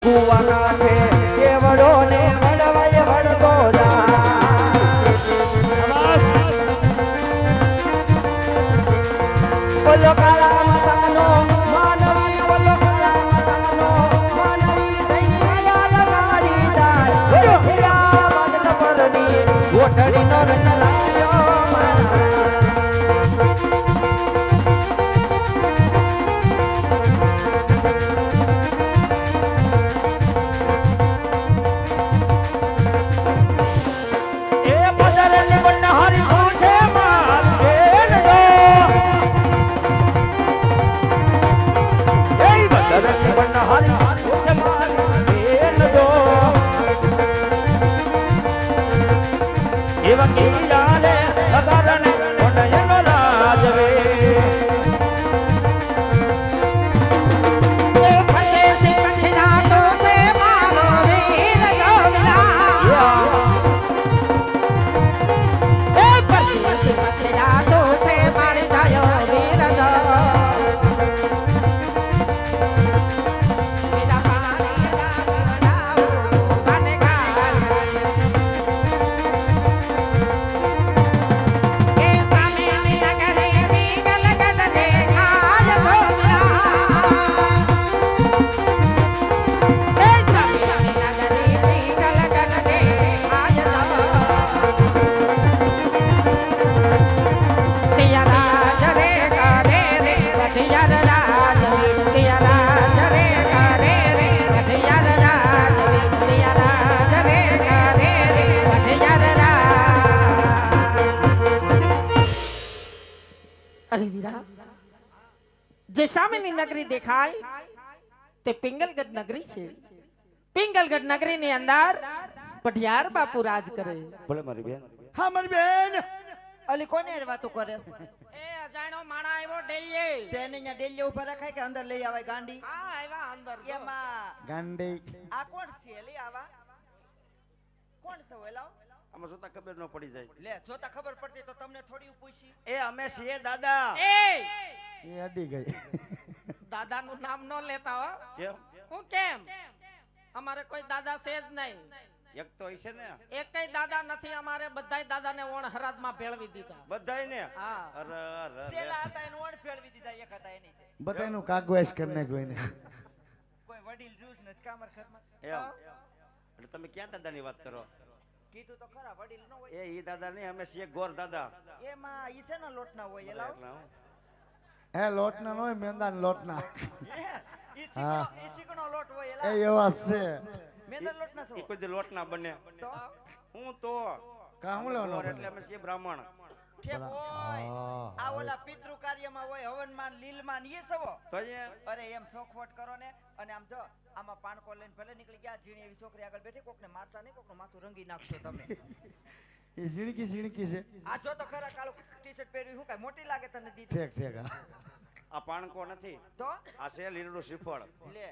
કુવા કાંઠે કેવડો ને વડવાય વડતો બોલો કાળા માતાનો માનવી બોલો કાળા માતાનો માનવી દૈયા લગાડી જાય બોલો હિયા બદલ પરની ગોઠડીનો રંગ લાગ્યો જે સામેની નગરી દેખાય તે પિંગલગઢ નગરી છે. પિંગલગઢ નગરી ની અંદર પઢિયાર બાપુ રાજ કરે. બોલે મારી બેન. હા મારી બેન. અલી કોને વાતો કરે એ અજાણ્યો માણા આવ્યો ડેલીએ. તેને અહીંયા ડેલી ઉપર રખાય કે અંદર લઈ આવે ગાંડી? હા આવ્યા અંદર. એમાં ગાંડી આ કોણ છે? લઈ આવા કોણ છે? વેલાઓ આમાં જોતા ખબર ન પડી જાય. લે જોતા ખબર પડતી તો તમને થોડી પૂછી. એ અમે છીએ દાદા. એ અડી ગઈ. દાદા નું નામ ન લેતા હો. કેમ? હું કેમ? અમારે કોઈ દાદા છે જ નહીં. એક તો હશે ને. એકય દાદા નથી. અમારે બધાય દાદાને ઓણ હરાદ માં ભેળવી દીધા. બધાય ને. હા. અરે અરે સેલા હતા એને ઓણ ફેરવી દીધા. એક હતા એની બધાનું કાગવાસ કરી નાખ્યું એને. કોઈ વડીલ રૂસ નથી કામર ઘરમાં. એમ એટલે તમે ક્યાં દાદાની વાત કરો? કીધું તો ખરા વડીલ ન હોય. એ ઈ દાદા નહીં, અમે છીએ ગોર દાદા. એમાં ઈ છે ને લોટના હોય એલાઓ. હે લોટના નો મેંદાના લોટના. હા. ઈ ચીકણો લોટ હોય એ એલા. એવા છે. મેંદા લોટના ઈ છો. કોઈ દી લોટ ના બને. તો હું તો કામ લેવાનો ગોર એટલે અમે છીએ બ્રાહ્મણ. ઠેક હોય. આ ઓલા પિતૃ કાર્યમાં હોય હવનમાન લીલમાન ઈ સવો. તો અહીંયા અરે એમ સોખવટ કરો ને. અને આમ જો આમાં પાણકો લઈને ભલે નીકળી ગયા. ઝીણી એવી છોકરી આગળ બેઠી, કોકને મારતા નહીં, કોકનું માથું રંગી નાખશો તમે. એ ઝીણકી છે. આ જો તો ખરા કાળું ટી-શર્ટ પહેર્યું શું કાંઈ મોટી લાગે તને દીદી? ઠેક ઠેક. આ પાણકો નથી, તો આ છે લીલું શ્રીફળ. લે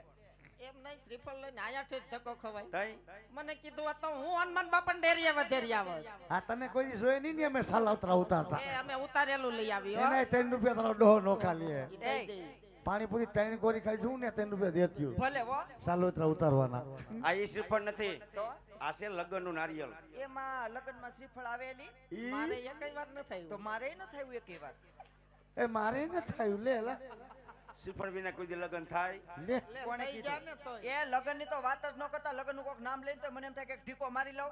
એમ નહીં. શ્રીફળ લઈને આયા છે ધક્કો ખવાય. તઈ મને કીધું તો હું હનુમાન બાપાને ડેરીએ વધેરી આવત. આ તને કોઈ દી જોઈ નહીં ને અમે સાલાવતરા ઉતારતા. એ અમે ઉતારેલું લઈ આવી હો. એને 3 રૂપિયા તારો ડોહો નોખા લે. ઈ દઈ દઈ. પાણીપુરી 3 કોરી ખાઈ જઉં ને 3 રૂપિયા દેત્યું. ભલે હો. સાલોતરા ઉતારવાના. આ ઈ શ્રીફળ નથી, તો આ છે લગ્નનું નારિયેળ. એમાં લગ્નમાં શ્રીફળ આવેલી. મારે એકય વાર ન થયું. તો મારે ન થયું એકેય વાર. એ મારે ન થયું લે લા. શ્રીફળ વિના કોઈ દી લગ્ન થાય? લે લે, કોણે થઈ ગયા ને કીધું? તોય. એ લગ્ન ની તો વાત જ ન કરતા. લગ્ન નું કોક નામ લઈને તો મને એમ થાય કે ઢીકો મારી લઉં.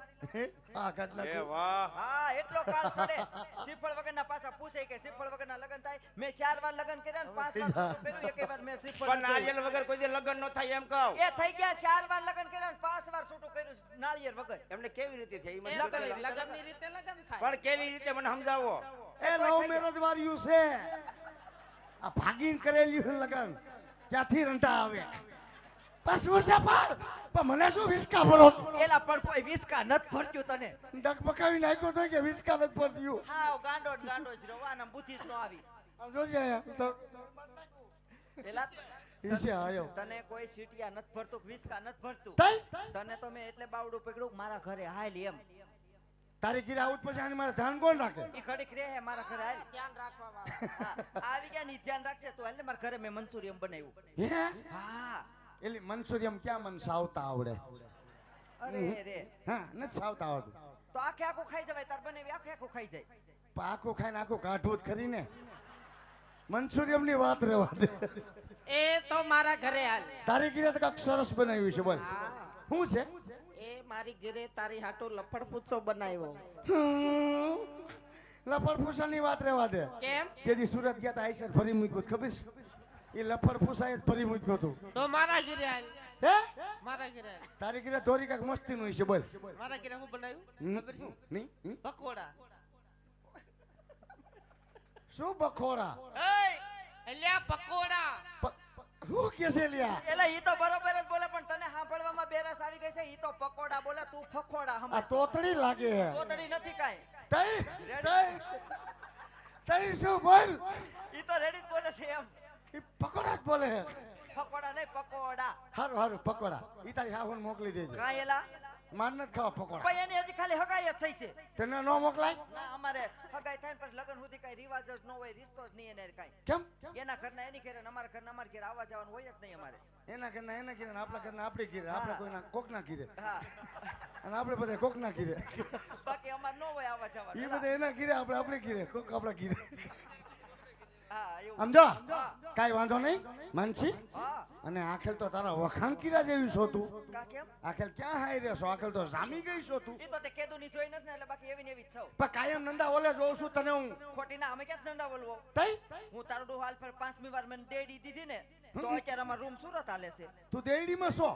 આ કાટલા એ વાહ. હા એટલો કાળ ચડે. શ્રીફળ વગરના પાછા પૂછે કે શ્રીફળ વગરના લગ્ન થાય? મેં 4 વાર લગ્ન કર્યા ને 5 વાર કર્યું. એકેય વાર મેં શ્રીફળ પણ નથી નારિયેળ વગર કોઈ દી લગ્ન ન થાય એમ કહું. એ થઈ ગયા 4 વાર લગ્ન કર્યા ને 5 વાર છૂટું કર્યું નાળિયેર વગર. એમને કેવી રીતે થાય? ઈ મને એમ બતાવો. કરી, લગ્નની રીતે લગ્ન થાય. પણ કેવી રીતે મને સમજાવો. એ લવ મેરેજ વાળ્યું છે. આ ભાગીન કરેલી લગન ક્યાંથી રંટા આવે? બસ ઉસે પણ મને શું વિસ્કા ભરો? એલા પણ કોઈ વિસ્કા નત ભરતું તને. ડક પકાવી નાખ્યો તો કે વિસ્કા નથી ભરતી. હાવ ગાંડો જ રવાના બુદ્ધિ જ નો આવી. આમ જોજે અહીંયા તો એલા ઈસે આયો. તને કોઈ સીટિયા નત ભરતું કે વિસ્કા નત ભરતું. તઈ તને તો મેં એટલે બાવડું પકડ્યું કે મારા ઘરે હાલ એમ. તારી ગીરા આઉટ પછી આની મારે ધ્યાન કોણ રાખે? ઈ ઘડીક રહે હે મારા ઘરે હાલ. ધ્યાન રાખવા વાળા. હા, આવી ગયા ની ધ્યાન રાખશે તું હાલ ને મારા ઘરે મેં મંચુરિયમ બનાવ્યું. હે હા એલી મનસુરિયમ ક્યાં મન સાવતા આવડે અરે રે હા નથી સાવતા આવડતું તો આખે આખું ખાઈ જવાય તાર બને આખે આખું ખાઈ જાય પણ આખું ખાઈને આખું કાઢવું જ ખરી ને મનસુરિયમ ની વાત રહેવા દે એ તો મારા ઘરે હાલ તારી ઘરે તો કાંઈક સરસ બનાવ્યું છે બોલ હા શું છે એ મારી ઘરે તારી હાટો લફડ પૂછો બનાવ્યો લફડ ફૂસાની વાત રહેવા દે કેમ તેથી સુરત ગયા તા આઈસર ફરી મૂક્યું હતું, ખબર છે? એ લફડ ફૂસાએ જ ફરી મૂક્યું હતું તો મારા ઘરે હાલ હે મારા ઘરે હાલ. તારી ઘરે થોડી કાંઈક મસ્તી નું છે બોલ મારા ઘરે હું બનાવ્યું હમ, ખબર છે નહીં હમ? પકોડા શું બખોરા એલ્યા પકોડા શું કે છે લ્યા એટલે ઈ તો બરોબર જ બોલે પણ તને સાંભળવામાં બેરસ આવી ગઈ છે ઈ તો પકોડા બોલે તું ફકોડા આ સમજ તોતડી લાગે હે તોતડી નથી કાઈ તઈ તઈ તઈ શું બોલ ઈ તો રેડી જ બોલે છે એમ એ પકોડા જ બોલે હે ફકોડા નહીં પકોડા હારું હારું પકોડા ઈ તારી હાહુને મોકલી દેજે કાંઈ એલા માર નથી ખાવા પકોડા ભાઈ એની હજી ખાલી હગાઈ જ થઈ છે તને ન મોકલાય ના અમારે હગાઈ થાય ને પછી લગન સુધી કઈ રિવાજ જ ન હોય રિશ્તો જ નહીં એને કાંઈ કેમ એના ઘરના એની ઘરે ને અમારા ઘરના અમારા ઘરે આવવા જવાનું હોય જ નહીં અમારે એના ઘરના એના ઘરે ને આપણા ઘરના આપણી ઘરે આપણે હા. કોઈના કોકના ઘરે હા અને આપણે બધા કોકના ઘરે બાકી અમારે ન હોય આવવા એ જવાનું બધા એના ઘરે આપણે આપણે ઘરે કોક આપણા ઘરે હા એવું સમજો હા. કાઈ વાંધો નહીં માનસી હા અને આખેલ તો તારા વખાણ કીરા જેવી છો તું કા કેમ આખેલ ક્યાં હાઈ રહેશો આખેલ તો જામી ગઈ છો તું ઈ તો તે કેદુ ની જોઈ નથી ને એટલે બાકી એવી ને એવી જ છો પણ કાયમ નંદા ઓલે જોઉં છું તને હું ખોટી ના અમે ક્યાં ધંધા બોલવો તઈ હું તારું ડો હાલ પર 5મી વાર મને દેડી દીધી ને તો અત્યારે અમાર રૂમ સુરત હાલે છે તું દેડીમાં છો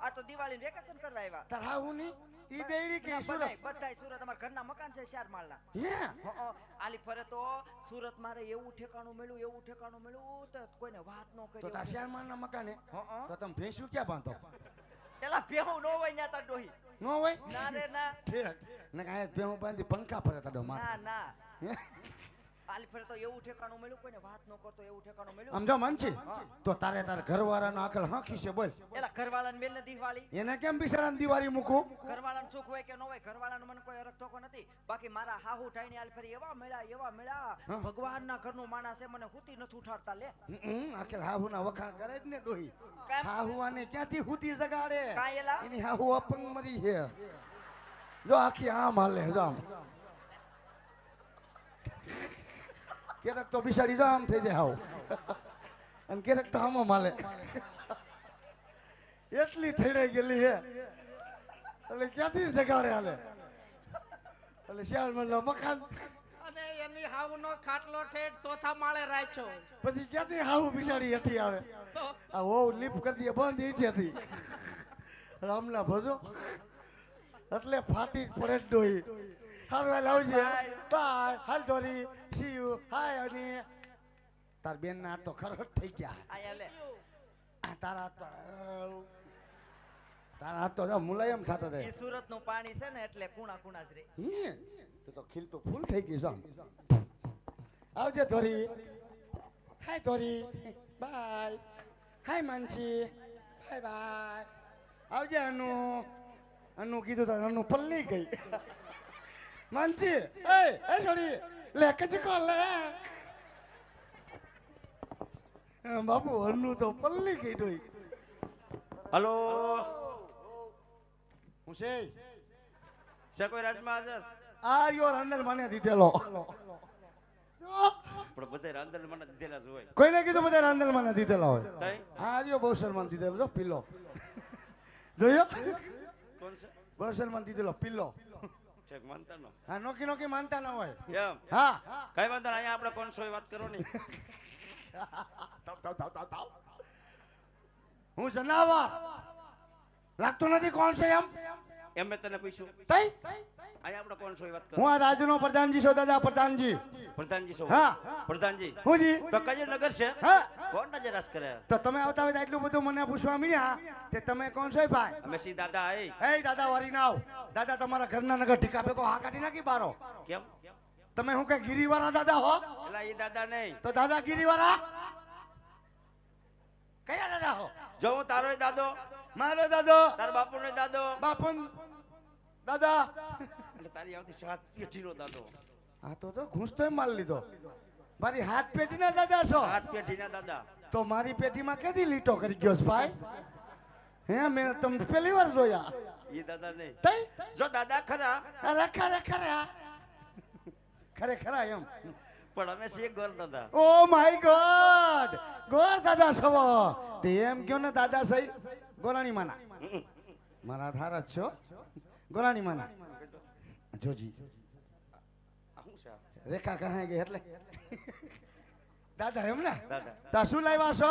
આ તો દિવાળી વેકેશન કરવા આવ્યા તાર હાહુ ની ઈ દેડી કે સુરત બધાય સુરત અમાર ઘરના મકાન છે 4 માળના હે આલી ફરે તો સુરત મારે એવું ઠેકાણું મળ્યું તો કોઈને વાત ન તો કરી તાર શેરમાનના મકાને તો તમે ભેંસું ક્યાં બાંધો એલા ભેહું ન હોય ન્યા તાર ડોહી ન હોય ના રે ના ઠીક ને કાંઈ ભેહું બાંધી પંખા ફરે તાડો ના માથે ના આલી ફરે તો એવું ઠેકાણું મળ્યું કોઈને વાત ન કરતો એવું ઠેકાણું મળ્યું સમજો મનસી તો તારે તાર ઘરવાળાનો આકલ હાંકી છે બોલ એલા ઘરવાળાને મેલ નથી વાળી એને કેમ બિચારાને દિવાળી મૂકું ઘરવાળાને સુખ હોય કે ન હોય ઘરવાળાનો મને કોઈ અરગ ધોકો નથી બાકી મારા હાહુ ઠાઈને આલ ફરી એવા મળ્યા હા. ભગવાનના ઘરનો માણસ છે મને હુતી નથી ઉઠાડતા લે આખેલ હાહુના વખાણ કરે જ ને ડોહી કેમ? હાહુ આને ક્યાંથી હુતી જગાડે કાંઈ એલા? એની હાહુ અપંગ મરી છે જો આખી આમ હાલે જો આમ ક્યારેક તો બિસાડી જો આમ થઈ જાય હાવ અને ક્યારેક તો આમ હાલે એટલી ઠેડાઈ ગયેલી છે એટલે ક્યાંથી જગાડે હાલે એટલે શ્યાલ મતલબ મકાન અને એની હાવનો ખાટલો ઠેઠ ચોથા માળે રાખ્યો પછી ક્યાંથી હાવ બિસાડી હેઠી આવે તો આ હોવ લીપ કરી દે બંધ ઈઠેથી રામના ભજો એટલે ફાટી પડે જ ડોહી હારું હાલ આવજે બાય હાલ ધોરી સી યુ હાય અને તાર બેન ના તો ખરખટ થઈ ગયા આયા લે આ તારા હાથ તો તારા હાથ તો જો મુલાયમ થતા ઈ થાય સુરત નું પાણી છે ને એટલે કુણા કુણા જ રે હે તું તો ખીલતું ફૂલ થઈ ગઈ છો આમ. આવજે ધોરી હાય ધોરી બાય હાય માનસી બાય બાય આવજે અનુ કીધું તો અનુ પલ્લી ગઈ માનસી એ છોડી લે કચકો લે બાપુ અનુ તો પલ્લી ગઈ ડોઈ હલો હું છે છે કોઈ રાજમાં હાજર આ યો અંદર મને દીધેલો પણ બધા રાંધણ મને દીધેલા જ હોય કોઈને કીધું બધા રાંદલમાં નથી દીધેલા હોય તઈ આ રહ્યો બહુ સલમાન દીધેલો જો પિલ્લો જોયો કોણ છે બહુ સલમાન દીધેલો પિલ્લો છેક માનતા નો હા નોકી નોકી માનતા ના હોય એમ હા કઈ વાંધો નહીં, અહીંયા આપણે કોણ છો એ વાત કરો ને હું જનાવર લાગતું નથી કોણ છે એમ એમ મેં તને પૂછ્યું તઈ અહીંયા આપણે કોણ છો એ વાત હું કરો આ રાજુનો પ્રધાનજી છો દાદા પ્રધાનજી પ્રધાનજી છો હા પ્રધાનજી હું જી તો કયું નગર છે હા કોણ નજરાસ કરે તો તમે આવતા હોય તો એટલું બધું મને પૂછવા મળ્યા તે તમે કોણ છો ભાઈ અમે સી દાદા આઈ એ દાદા વારી ના આવ દાદા તમારા ઘરના નગર ઢીકા ભેગો હા કાઢી નાખી બારો કેમ તમે હું કે ગીરીવાળા દાદા હો એલા એ દાદા નહીં તો દાદા ગીરીવાળા કયા દાદા હો જો હું તારો દાદો મારો દાદો તાર બાપુ નો દાદો બાપુન દાદા એટલે તારી આવતી સાત પેઢીનો દાદો આ તો ઘૂંસતો માલ લીધો મારી હાથ પેઢીના દાદા છો સાત પેઢીના દાદા તો મારી પેટીમાં કેદી લીટો કરી ગયો છે ભાઈ? હે મેં તમને પહેલી વાર જોયા. ઈ દાદા નહીં. તઈ જો દાદા ખરા અરે ખરે ખરા ખરે ખરા એમ. પણ અમે છીએ ગોર દાદા. ઓ માય ગોડ, ગોર દાદા સવો. તે એમ કયો ને દાદા સહી ગોરાણી માના. મારા ધારા જ છો ગોરાણી માના. જોજી આ શું છે આ? રેખા કહે ગઈ એટલે દાદા એમ ને. દાદા તા શું લાવ્યા છો?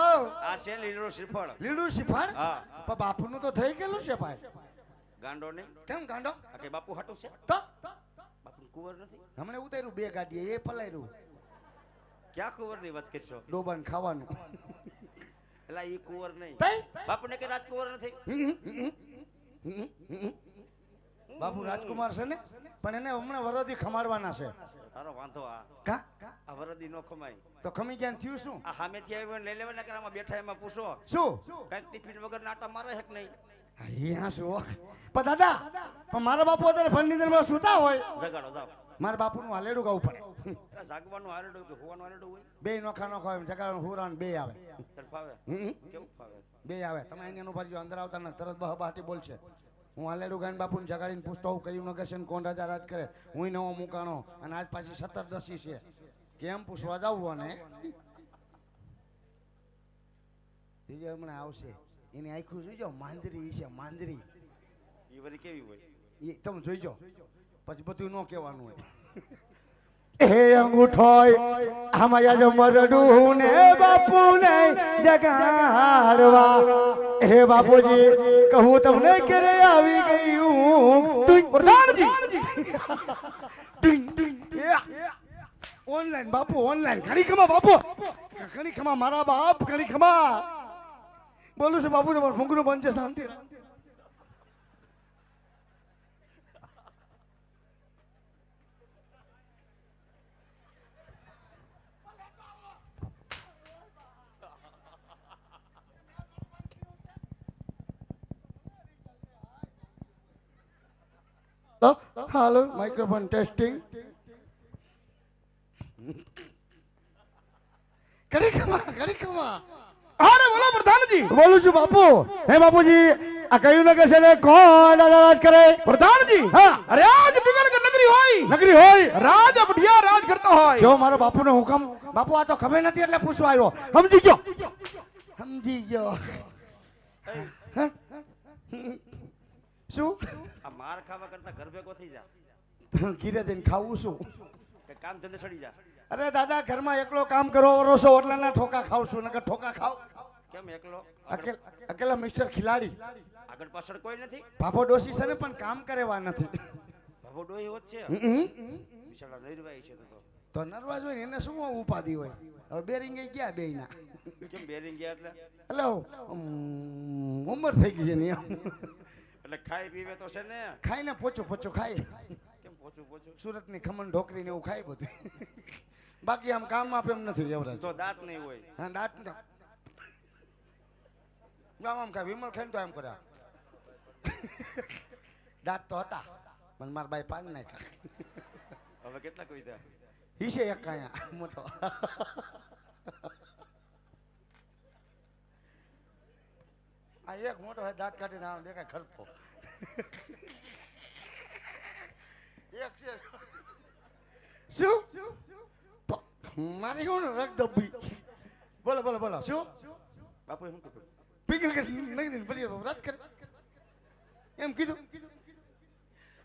આ છે લીલો શ્રીફળ. લીલું શ્રીફળ? હા. પણ બાપુનું તો થઈ ગયેલું છે ભાઈ. ગાંડો નહીં. કેમ ગાંડો? આ કે બાપુ હાટું છે? તો બાપુ કુંવર નથી. હમણે ઉતાર્યું 2 ગાડી એ પલાયરું ક્યાં કુંવર ની વાત કરશો? ડોબાન ખાવાનું. એલા ઈ કુંવર નહીં. તઈ બાપુ ને કે રાજકુંવર નથી. બાપુ રાજકુમાર છે ને, પણ એને હમણાં વરોધી ખમાડવાના છે. તારો વાંધો આ. કા આ વરદી નો ખમાય. તો ખમી ગયા ને થયું શું? આ સામેથી આવ્યો ને લઈ લેવાના કરામાં બેઠા એમાં પૂછો શું કઈક ટિફિન વગર નાટા મારે હે કે નહીં? અહીંયા શું? પણ દાદા, પણ મારા બાપુ અત્યારે ફર્નિચરમાં સૂતા હોય, જગાડો જાવ. મારા બાપુનું હાલેડું ગાવું પડે. એટલે જાગવાનું આરડું કે હોવાનું આરડું હોય? બે નોખા નોખા હોય, જગાડવાનું હુરાનું બે આવે. તને ફાવે? હમ? કેવું ફાવે? બે આવે. તમે અહીંયા નું ભરજો, અંદર આવતા ને તરત બહાટી બોલશે. હું હાલેડું ગાઈને બાપુને જગાડીને પૂછતો હું કયું નગર છે ને કોણ રાજા રાજ કરે. હું નવો મુકાણો અને આજ પાછી 17 છે. કેમ પૂછવા જાવું? અને બીજે હમણાં આવશે. એની આખું જોઈજો, માંદરી છે માંદરી. ઈ વળી કેવી હોય? એ તમે જોઈજો, પછી બધું ન કહેવાનું હોય. હે અંગૂઠોય આમાં યાદ મરડું ને બાપુ ને જગાડવા. હે બાપુજી કહું તમને ક્યારે આવી ગયું પ્રધાનજી? ઓનલાઈન બાપુ, ઓનલાઈન. ઘણી ખમા બાપુ, ઘણી ખમા મારા બાપ, ઘણી ખમા. બોલું છું બાપુ, તમારું ફૂંકરું બનશે. શાંતિ હાલો, માઇક્રોફોન ટેસ્ટિંગ. કરી ખમા. અરે બોલો પ્રધાનજી. બોલું છું બાપુ. હે બાપુજી આ કયું નગર છે ને કોણ રાજ કરે? પ્રધાનજી હા. અરે આજ પિંગલગઢ નગરી હોય, નગરી હોય. રાજા બઢિયા રાજ કરતા હોય. જો મારો બાપુનો હુકમ. બાપુ આ તો ખબર નથી એટલે પૂછવા આવ્યો. સમજી ગયો, સમજી ગયો. હે? શું આ માર ખાવા કરતા ઘર ભેગો થઈ જા. ઘીરે જઈને ખાવું શું? કે કામ ધંધે સડી જા. અરે દાદા, ઘરમાં એકલો કામ કરો વરોસો ઓટલાના ઠોકા ખાવ છું, નકર ઠોકા ખાવ. કેમ એકલો? અકેલા મિસ્ટર ખિલાડી. આગળ પાછળ કોઈ નથી? ભાભો ડોસી છે ને, પણ કામ કરેવા નથી. ભાભો ડોહી હોત છે. બિચારા નરવાઈ છે તો નર્વસ હોય ને એને શું ઉપાધિ હોય? હવે બેરિંગ ગયા બે ના. કેમ બેરિંગ ગયા એટલે? એટલે ઉંમર થઈ ગઈ છે ને એમ. એટલે ખાઈ પીવે તો છે ને. ખાઈને પોચું પોચું ખાય. કેમ પોચું પોચું? સુરતની ખમણ ઢોકરી ને એવું ખાય બધું. બાકી આમ કામ આપે એમ નથી એવરાજ. તો દાંત નહીં હોય. હા, દાંત ને આમ ખાય. વિમલ ખાઈને તો એમ કર્યા. દાંત તો હતા પણ મારા બાઈ પાન નાખ્યા. હવે કેટલા કોઈ દા? ઈ છે એક કાયા મોટો. આ એક મોટો હે, દાંત કાઢીને આમ દેખાય ખરતો. એક છે શું મારી કોણ રગ દબ્બી. બોલો બોલો બોલો. શું બાપુ શું કીધું? પિંગલ કે નહીં બળી રાત કરે એમ કીધું.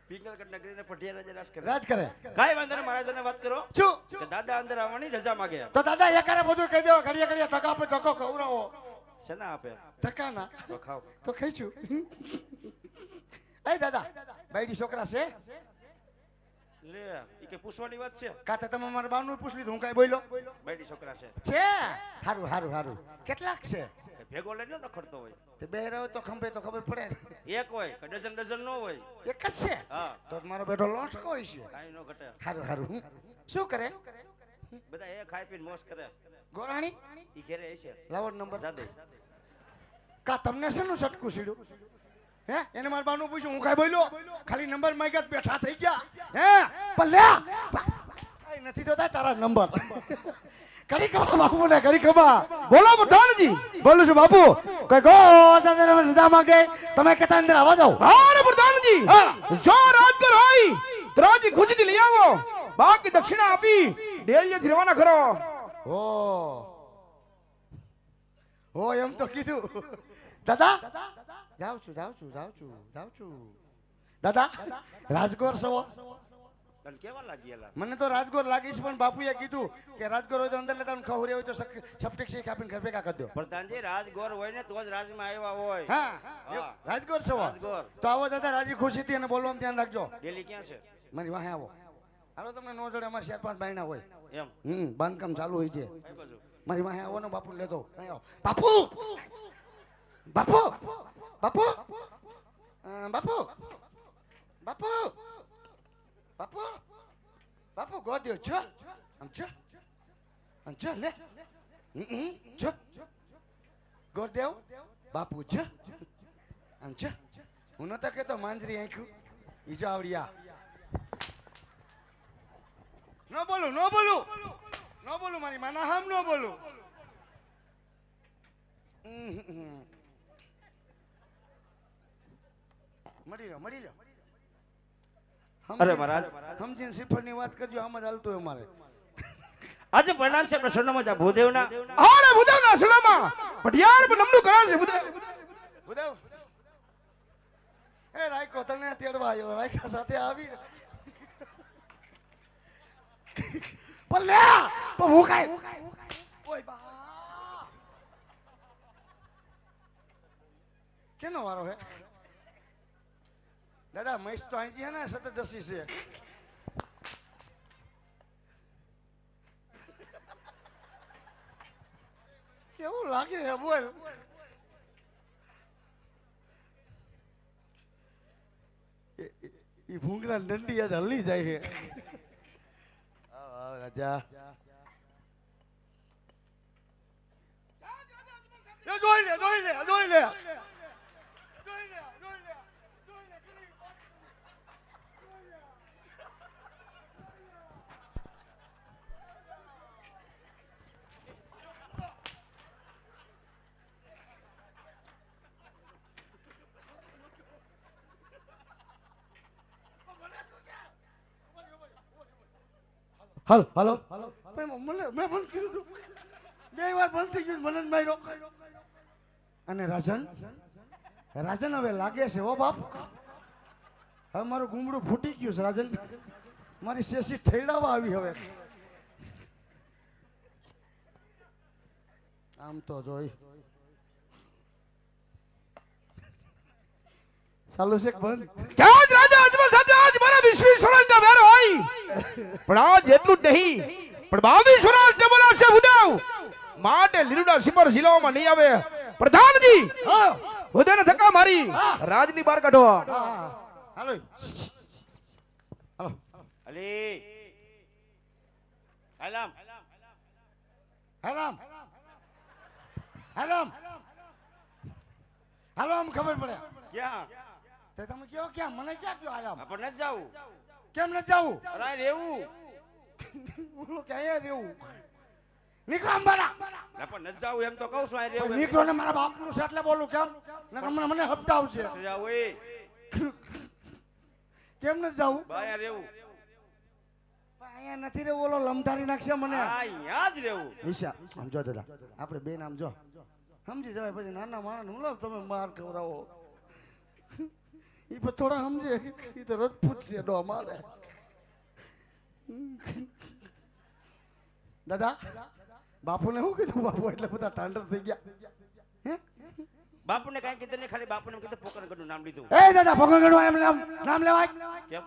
પિંગલગઢ નગરીને પઢિયા રાજા રાજ કરે. કાઈ વાંધો નહીં, મહારાજાને વાત કરો શું કે દાદા અંદર આવવાની રજા માંગે. તો દાદા એકારે બધું કહી દેવા. ઘડીએ ઘડીએ ધક્કા આપે, ધક્કો ખવડાવો. શેના આપે? ધક્કા ના તો ખાવ. તો ખાઈશું. એ દાદા બાઈડી છોકરા છે? લે ઈ કે પૂછવાની વાત છે? કાતે તમે મારા બાનું પૂછ લીધું, હું કઈ બોલ્યો? બેડી છોકરા છે. છે. હારું હારું હારું. કેટલાક છે? કે ભેગો લઈને ન ખડતો હોય. તે બે રહ્યો તો ખંભે તો ખબર પડે. એક હોય કે ડઝન ડઝન નો હોય? એક જ છે. હા. તો મારો બેટો લોટકો હોય છે. કાઈ નો ઘટે. હારું હારું. શું કરે? બધા એ ખાઈ પીને મોજ કરે. ગોરાણી ઈ ઘરે છે લાવો નંબર. જાદુ. કા તમને શેનું સટકું સીડ્યું? હે એને મારા બાનું પૂછ્યું, હું કઈ બોલ્યો? ખાલી નંબર માંગ્યા તો બેઠા થઈ ગયા. હે પણ લે કઈ નથી તો તારા નંબર. કરી ખબા બાપુ ને કરી ખબા. બોલો પ્રધાનજી. બોલું છું બાપુ કોઈ ગો દાદા રજા માંગે તમે કહેતા અંદર આવવા જાઓ. હા રે પ્રધાનજી. હા. જો રાજગર હોય તો રાજી ખુશીથી લઈ આવો. બાકી દક્ષિણા આપી ડેલીએથી રવાના કરો. ઓ એમ તો કીધું દાદા જાઉં છું દાદા રાજગોર સવો તને કેવા લાગી મને તો રાજગોર લાગીશ પણ બાપુએ કીધું કે રાજગોર હોય તો અંદર લેતા ખવરે હોય તો સપ્ટિક સી કાપીને ઘર ભેગા કરી દો. પ્રધાનજી રાજગોર હોય ને તો જ રાજમાં આવ્યા હોય. હા હા. રાજગોર સવો રાજગોર. તો આવો દાદા રાજી ખુશીથી અને બોલવામાં ધ્યાન રાખજો. ડેલી ક્યાં છે મારી વાહે આવો હાલો તમને નો જડે અમારે 4-5 બાયણા હોય એમ બાંધકામ ચાલુ હોય છે. કઈ બાજુ મારી વાહે આવો ને બાપુ લેતો અહીં આવો. બાપુ બાપુ બાપુ બાપુ બાપુ બાપુ બાપુ ગોદ્યો છો આમ છો લે છો ગોરદેવ બાપુ છો આમ છો હું નતો કેતો માંજરી આંખ્યું ઈજો આવડિયા ન બોલું મારી માના હામ ન બોલું. મળી લો અરે મહારાજ સમજીને શ્રીફળની વાત કરજો આમ જ હાલતું હોય અમારે. આજે પરિણામ છે આપણે સોનામાં ભૂદેવના હા રે ભૂદેવના સલામા પટિયાર પર નમનું કરાશે ભૂદેવ. ઉદવ એ રાયકો તને તેડવા આવ્યો રાયકા સાથે આવી પણ લે પણ હું કાઈ ઓય બા કેનો વારો હે દાદા મૈસ તો અહીં છે ને સતત છે. કેવું લાગે હે બોલ. એ ભૂંગરા દંડી યાદ હલી જાય છે. રાજા જોઈ લે હાલો મને મેં બંધ કર્યું હતું 2 વાર બંધ થઈ ગયું મને જ માર્યો. અને રાજન હવે લાગે છે હો બાપ હવે મારું ગુમડું ફૂટી ગયું છે રાજન મારી શેષી ઠેડાવા આવી હવે. આમ તો જોઈ ચાલુ છે કે બંધ ક્યાં જ રાજા અજમલ સાથે આજ મારા વિશ્વી સ્વરાજના વેર હોય પણ આજ એટલું જ નહીં પણ 22 સ્વરાજને બોલાવશે ભૂદેવ માટે લીલુડા સિમર જિલ્લામાં નહીં આવે. પ્રધાનજી ભૂદેવને ધક્કા મારી રાજની બહાર કાઢો. હાલો અલી હલામ હાલામ આમ ખબર પડે ક્યાં તે તમે કયો ક્યાં મને ક્યાં કયો હાલામ આપણે નથી જાવું કેમ ન જાવું અરે રહેવું બોલો કે અહીંયા રહેવું નીકળો અંબાલા પણ નથી જાવું એમ તો કહું છું આ રહેવું નીકળો ને મારા બાપનું છે એટલે બોલું કેમ મને હપટાવશે જાવું એ કેમ ન જાવું બાયા રહેવું અહીંયા નથી રહેવું ઓલો લમધારી નાખશે મને અહીંયા જ રહેવું ઈશા સમજો દાદા આપણે બે નામ જો સમજી જવાય પછી નાના માણસ હું તમે માર ખવડાવો એ પણ થોડા સમજે એ તો રોજ પૂછશે ડો મારે દાદા બાપુને શું કીધું બાપુ એટલે બધા ટાંડર થઈ ગયા બાપુને કાંઈ કીધું નહીં ખાલી બાપુને કીધું પોકરગઢનું નામ લીધું એ દાદા પોકરગઢમાં એમ નામ લેવાય કેમ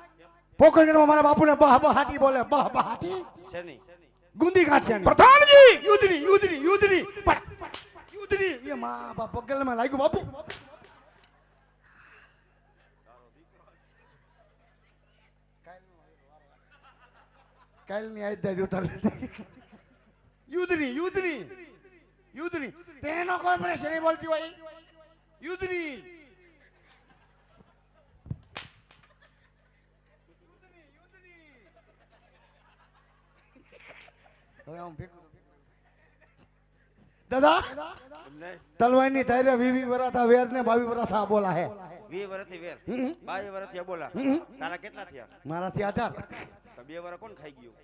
પોકરગઢમાં મારા બાપુને બહ બહાટી બોલે બહ બહાટી છે નહીં ગુંદી કાઠિયાની પ્રધાનજી યુદ્ધની એ માં બાપ પગલમાં લાગ્યું બાપુ કાલની આજ દાદી ઉતાર યુદ્ધની તેને નો ખબર પડે શેની બોલતી હોય યુદ્ધની હવે આમ ભેગું દાદા એમને તલવાઈની ધારે 20 વર્ષ થા વેર ને 22 વર્ષ થા બોલા હે 20 વર્ષથી વેર 22 વર્ષથી બોલા તારા કેટલા થયા મારાથી 18 તો 2 વર્ષ કોણ ખાઈ ગયું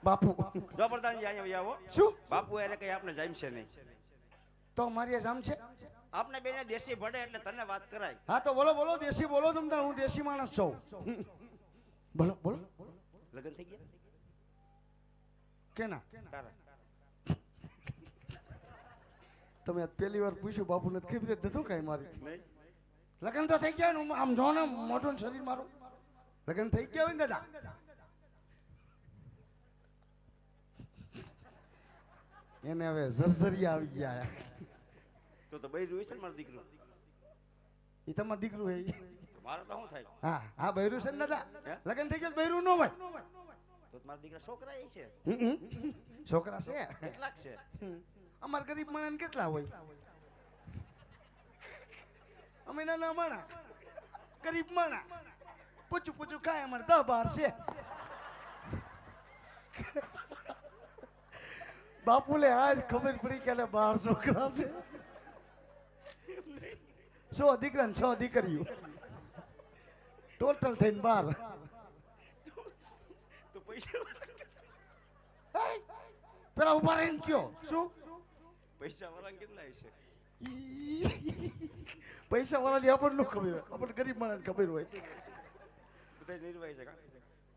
બાપુ જો પ્રધાનજી અહીંયા આવો શું બાપુ એને કઈ આપણે જામશે નહીં તો મારી જામ છે આપણે બેને દેશી ભળે એટલે તને વાત કરાય હા તો બોલો બોલો દેશી બોલો તમ તાર હું દેશી માણસ છું બોલો બોલો લગ્ન થઈ ગયા કેના તારા તમે આજ પહેલી વાર પૂછ્યું બાપુને તો ખબર નથી કઈ મારી નહીં લગ્ન તો થઈ ગયા ને આમ જો ને મોટું શરીર મારું લગ્ન થઈ ગયા હોય ને દાદા એને હવે ઝરઝરિયા આવી ગયા તો બૈરું હશે ને મારો દીકરો એ તમારું દીકરું હે ઈ. તો મારે તો શું થાય હા હા બૈરું છે ને દાદા હે? લગ્ન થઈ ગયું તો બૈરું ન હોય તો મારા દીકરા છોકરા એ છે છોકરા છે કેટલાક છે અમાર ગરીબ માણસ કેટલા હોય અમે નાના માણા ગરીબ માણા પૂછું પૂછું કાંઈ અમારે 10-12 છે બાપુલે આજ ખબર પડી કે 12 છોકરા છે 6 દીકરા ને 6 દીકરીઓ ટોટલ થઈને 12 તો પૈસા પેલા ઉભા રહીને કયો શું પૈસા વાળા કેટલા છે પૈસા વાળાની આપણને ખબર હોય આપણે ગરીબ માણસ ખબર હોય બધા નિર્વાહ છે કા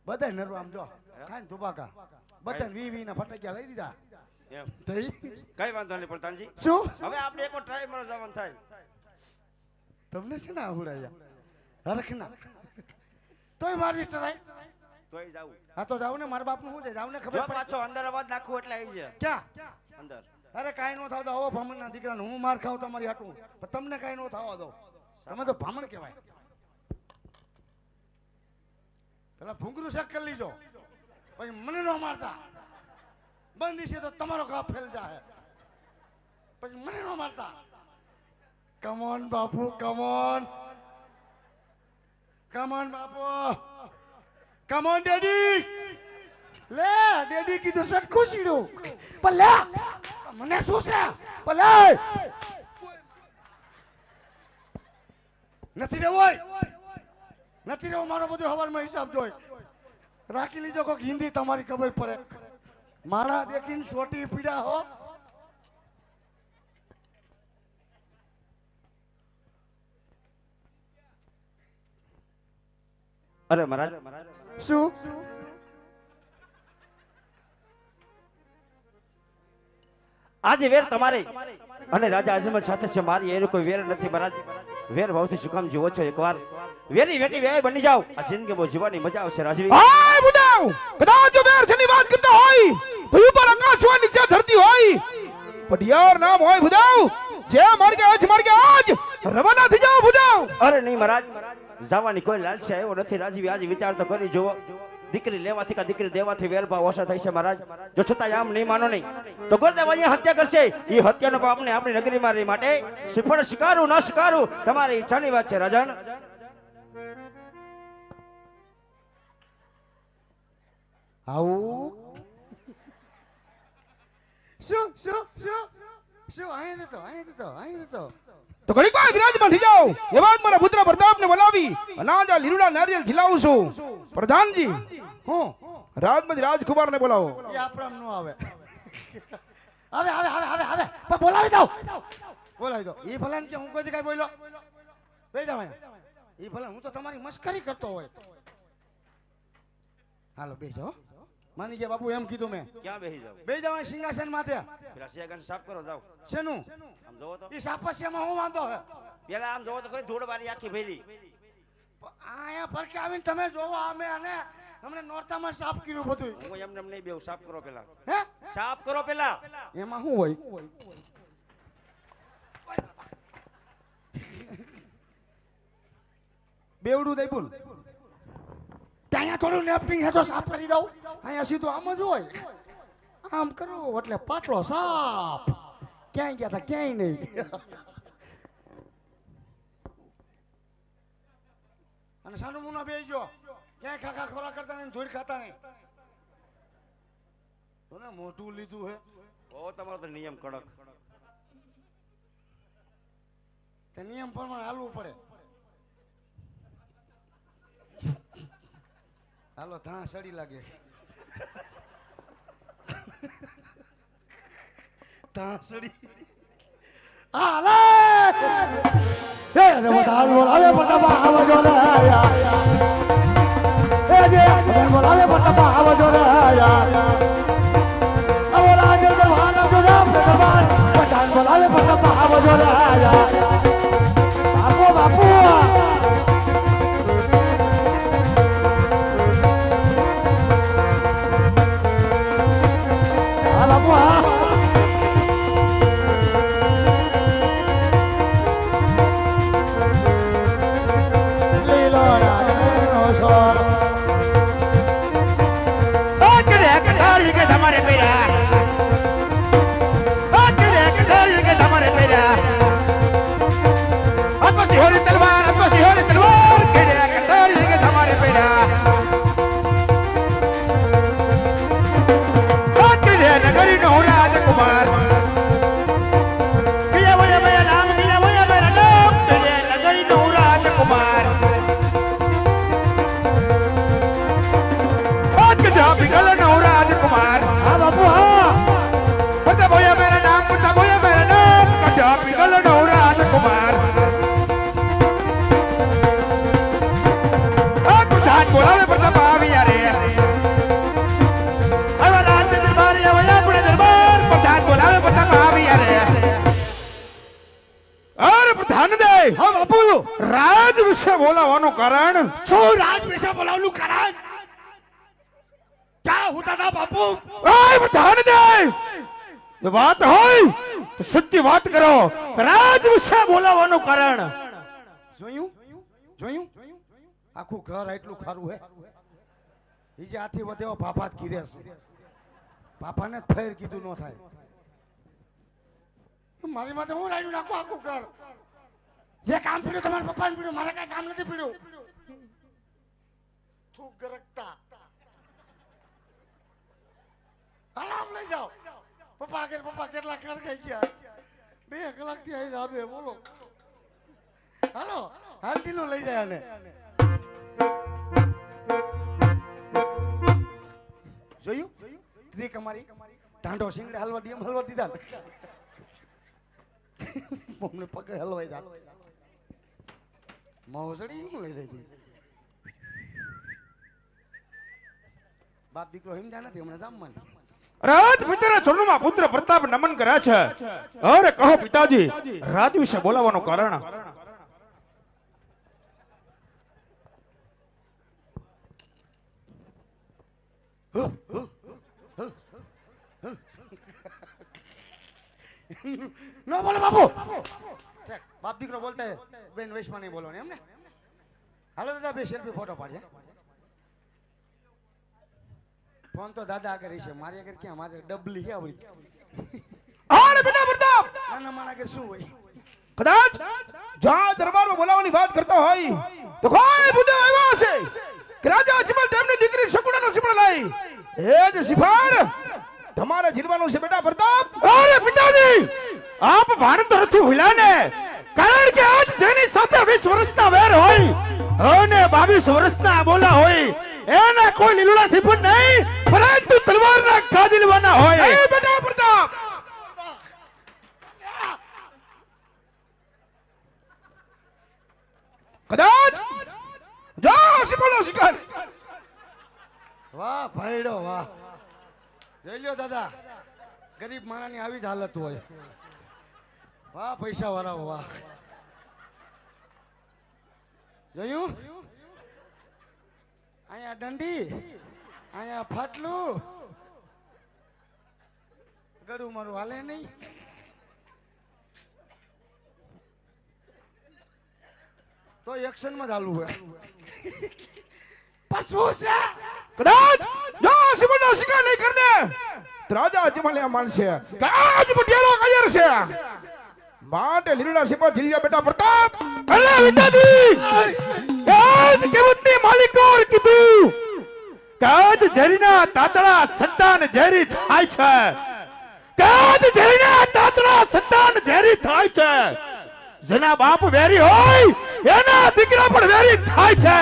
બધા નરવા આમ જો ખાઈને ધુબાકા બધા 20 ના ફટાક્યા લઈ દીધા એમ થઈ કઈ વાંધો નહીં પ્રધાનજી શું હવે આપણે એક ટ્રાય મારો જવાનું થાય તમને છે ને આવડાયા હરખના તોય મારી સ્ટરાઈ તોય જાવું હા તો જાવ ને મારા બાપનું શું છે જાવ ને જો ખબર પડે પાછો અંદર અવાજ નાખવું એટલે આવી છે ક્યાં અંદર અરે કાંઈ નો થાવ તો આવો ભામણના દીકરાને હું માર ખાવ તમારી હાટું પણ તમને કાંઈ નો થવા દો તમે તો ભામણ કહેવાય પેલા ભૂંગરું શેક કરી લીજો પછી મને નો મારતા બંધી છે તો તમારો ઘા ફેલ જાય પછી મને નો મારતા કમોન બાપુ કમોન કમોન બાપુ કમોન ડેડી લે ડેડી કીધું સટકું સીડું પણ લે મને શું છે પણ લે નથી રહેવો નથી રહેવો મારો બધો હવારમાં હિસાબ જોઈ રાખી લીજો કોક હિન્દી તમારી ખબર પડે મારા દેખીને છોટી પીડા હો અરે મહારાજ શું આજે વેર તમારે અને રાજા અજમલ સાથે છે મારી એનો કોઈ વેર નથી મહારાજ વેર ભાવથી શું કામ જીવો છો એકવાર વેરી વેટી વેય બની જાવ આ જિંદગી બહુ જીવવાની મજા આવશે રાજવી હાય બુડાવ કદાચ જો વેર છે ની વાત કરતા હોય તો ઉપર આકાશ હોય નીચે ધરતી હોય પડિયાર નામ હોય બુડાવ જે મર ગયા આજ રવાના થઈ જાવ બુડાવ અરે નહીં મહારાજ જવાની કોઈ લાલસા આવ્યો નથી રાજવી આજે વિચાર તો કરી જુઓ દીકરી લેવાથી કા દીકરી દેવાથી વેરભાવ ઓછા થાય છે મહારાજ જો છતાં આમ નહીં માનો નહીં તો ગુરુદેવ અહીંયા હત્યા કરશે એ હત્યાનો પાપને આપણી નગરીમાં રહી માટે શ્રીફળ સ્વીકારું ન સ્વીકારું તમારી ઈચ્છાની વાત છે રાજન આવું શું શું શું શું અહીં જતો તો ઘડીક વાર વિરાજમાન થઈ જાઓ એ વાત મારા પુત્ર પ્રતાપને બોલાવી અનાજ આ લીલુડા નારિયેળ ખીલાવું છું પ્રધાનજી હું રાજમંત્રી રાજકુમારને બોલાવો એ આપણામ નો આવે હવે પણ બોલાવી દો એ ભલાને કે હું કોઈ કઈ બોલ્યો બેસી જાવ એ ભલા હું તો તમારી મસ્કરી કરતો હોય હાલો બેસજો માની ગયા બાપુ એમ કીધું મેં ક્યાં બેસી જાવ બેસી જાવ સિંહાસન માથે પેલા સિયાગન સાફ કરો જાવ શેનું આમ જોવો તો એ સાપસ્યામાં હું વાંધો હે પેલા આમ જોવો તો કોઈ ધૂળ વાળી આખી ભેલી અહીંયા ફરકે આવીને તમે જોવો અમે અને અમને નોરતામાં સાફ કર્યું બધું હું એમને એમ નહીં બેહું સાફ કરો પેલા હે સાફ કરો પેલા એમાં શું હોય બેવડું દઈ બોલ ત્યાં થોડું નેપકિન હે તો સાફ કરી દઉં અહીંયા સીધું આમ જ હોય આમ કરો એટલે પાટલો સાફ ક્યાંય ગયા હતા ક્યાંય નહીં અને સાનું મુના બેસજો ક્યાંય ખાખા ખોરા કરતા નહીં ધૂળ ખાતા નહીં તો ને મોઢું લીધું હે ઓ તમારો તો નિયમ કડક. તે નિયમ પ્રમાણે હાલવું પડે. હાલો ધાણા સડી લાગે. ધાણા સડી. હાલે એ બધા બોલાવે પટાપા આવજો રે આયા. એ જે બોલાવે પટાપા આવજો રે આયા. આવરા જે જવાન આવજો રે પટાપા. પટાન બોલાવે પટાપા આવજો રે આયા. બાપુ બાપુ હા બાપુ હા. રાજ વિશે બોલાવાનું કારણ શું? રાજ વિશે બોલાવવાનું કારણ ક્યાં હોતા હતા બાપુ? ઓય પ્રધાન દે વાત હોય તો સત્ય વાત કરો. રાજ વિશે બોલાવાનું કારણ જોયું જોયું આખું ઘર એટલું ખારું હે. ઈ જે આથી વધેવો પાપા જ કીધે છે. પાપાને જ ફેર કીધું ન થાય. મારી માથે હું રાડ્યું નાખું આખું ઘર. જે કામ પીડ્યું તમારા પપ્પાને પીડ્યું, મારે કઈ કામ નથી પીડ્યું. થૂક ગરકતા આરામ લઈ જાઓ. પપ્પા કેટલા કર ગઈ ગયા. 2 કલાકથી આવી આવે બોલો. હાલો હાલતી નો લઈ જાય આને. જોયું ટ્રીક અમારી. ટાંડો શિંગડે હલવા દી હલવા દીધા. મમ્મી પગે હલવાઈ જા. મોસડી હું લઈ રહી હતી. બાપ દીકરો હિમજા નથી હમણાં જામમાં. રાજપિતાના ચરણોમાં પુત્ર પ્રતાપ નમન કરે છે. અરે કહો પિતાજી, રાજ વિશે બોલાવાનું કારણ ન બોલો બાપુ. બાપ દીકરો બોલતા હે, બેન વૈશમાં નહીં બોલવાની એમ ને. હાલો દાદા 2 સેલ્ફી ફોટો પાડીએ. ફોન તો દાદા આગળ છે, મારી આગળ ક્યાં? મારે ડબલી છે આવડી. અરે બેટા પ્રતાપ, નાના માણા આગળ શું હોય? કદાચ જ્યાં દરબારમાં બોલાવવાની વાત કરતા હોય તો કોઈ ભૂદેવ આવ્યો હશે કે રાજા અજમલ તેમની દીકરી શકુણાનો સિમણ લઈ. એ જ સિફાર તમારે જીરવાનું છે બેટા પ્રતાપ. અરે પિતાજી, આપ ભારત નથી ભૂલ્યા ને. કારણ કે આજ જેની સાથે 20 વર્ષના વેર હોય અને 22 વર્ષના બોલા હોય એના કોઈ લીલુડા સિફર નહીં, પરંતુ તલવારના કાદિલવાના હોય. એ બેટા પ્રતાપ, કદાચ જો સિફરનો શિકાર. વાહ ભાઈડો વાહ. જોઈ લ્યો દાદા, ગરીબ માણાની આવી જ હાલત હોય. વાહ પૈસા વાળા વાહ. જોયું? અહીંયા દંડી, અહીંયા ફાટલું, ગળું મારું હાલે નહીં. તો એક્શનમાં ચાલુ હોય. પાછું છે કદાચ જો સિમરનો શિકાર નહીં કરને રાજા અજમલ માનશે કે આજ પટિયાલો કાયર છે. માટે લીલુડા સિપર જીલ્યા બેટા પ્રતાપ. અરે વિદાજી, આજ કેવતની માલિકોર કીધું કે આજ ઝેરીના તાતળા સંતાન ઝેરી થાય છે. કાજ જઈને તાતરા સંતાન ઝેરી થાય છે. જેના બાપ વેરી હોય એના દીકરા પણ વેરી થાય છે.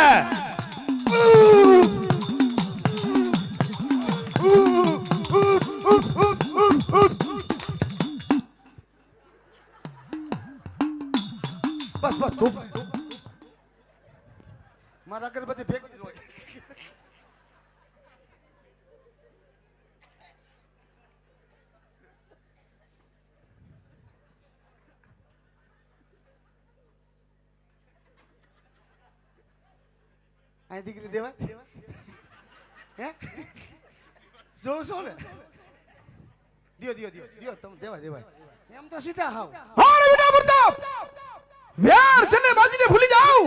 બસ બસ તું મારા અગરબત્તી ફેંકી દો. આ દીકરી દેવાય હે જોઉં છો ને દિયો દિયો દિયો દિયો તમે દેવાય એમ તો સીધા હાવ. હારે બેટા પ્રતાપ વેર જને બાજીને ભૂલી જાવ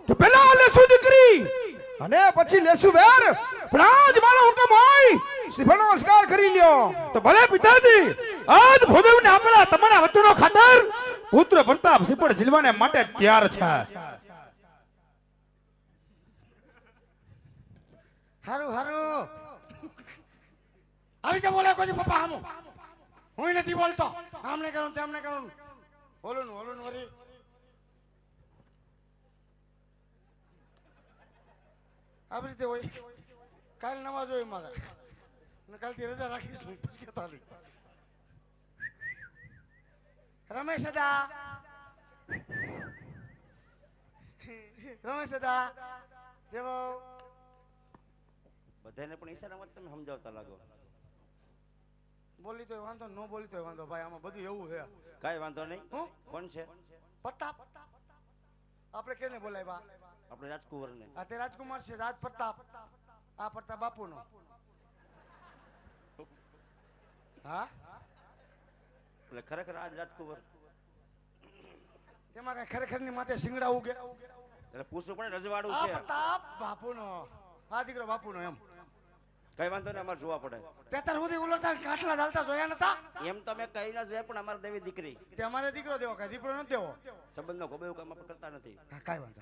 કે પહેલા લેશું દીકરી અને પછી લેશું વેર. પણ આજ મારો હુકમ હોય શ્રીફળનો નમસ્કાર કરી લ્યો. તો ભલે પિતાજી આજ ભોદેવને આપેલા તમારા વચનો ખાતર પુત્ર પ્રતાપ શ્રીફળ ઝીલવાને માટે તૈયાર છે. હારું હારું આવી જા બોલે કોઈ પપ્પા હામો હું નથી બોલતો. આમને કરું તેમને કરું ઓલું વરી આવી રીતે હોય. કાલ નવા જોઈ મારા ને કાલથી રજા રાખીશ હું પછી કહેતા નહીં. રમેશ દા દેવો બધાને પણ ઈશારામાં તમે સમજાવતા લાગો. બોલી તો વાંધો ન બોલી તો વાંધો ભાઈ આમાં બધું એવું છે. કાઈ વાંધો નહીં. હું કોણ છે? પ્રતાપ આપણે કેને બોલાવ્યા? આપણે રાજકુંવરને. આ તે રાજકુમાર છે રાજ પ્રતાપ. આ પ્રતાપ બાપુનો. હા એટલે ખરેખર આજ રાજકુંવર તેમાં કઈ ખરેખર ની માથે શિંગડા ઉગે એટલે પૂછવું પડે રજવાડું આ છે. પ્રતાપ બાપુનો આ દીકરો બાપુનો એમ કઈ વાંધો નહીં અમારે જોવા પડે. તેતર સુધી ઉલટતા કાટલા ચાલતા જોયા નતા એમ તો અમે કઈ ના જોઈએ પણ અમારે દેવી દીકરી તે અમારે દીકરો દેવો કઈ દીકરો નથી દેવો. સંબંધનો ગોબે એવું કામ આપણે કરતા નથી. કાઈ વાંધો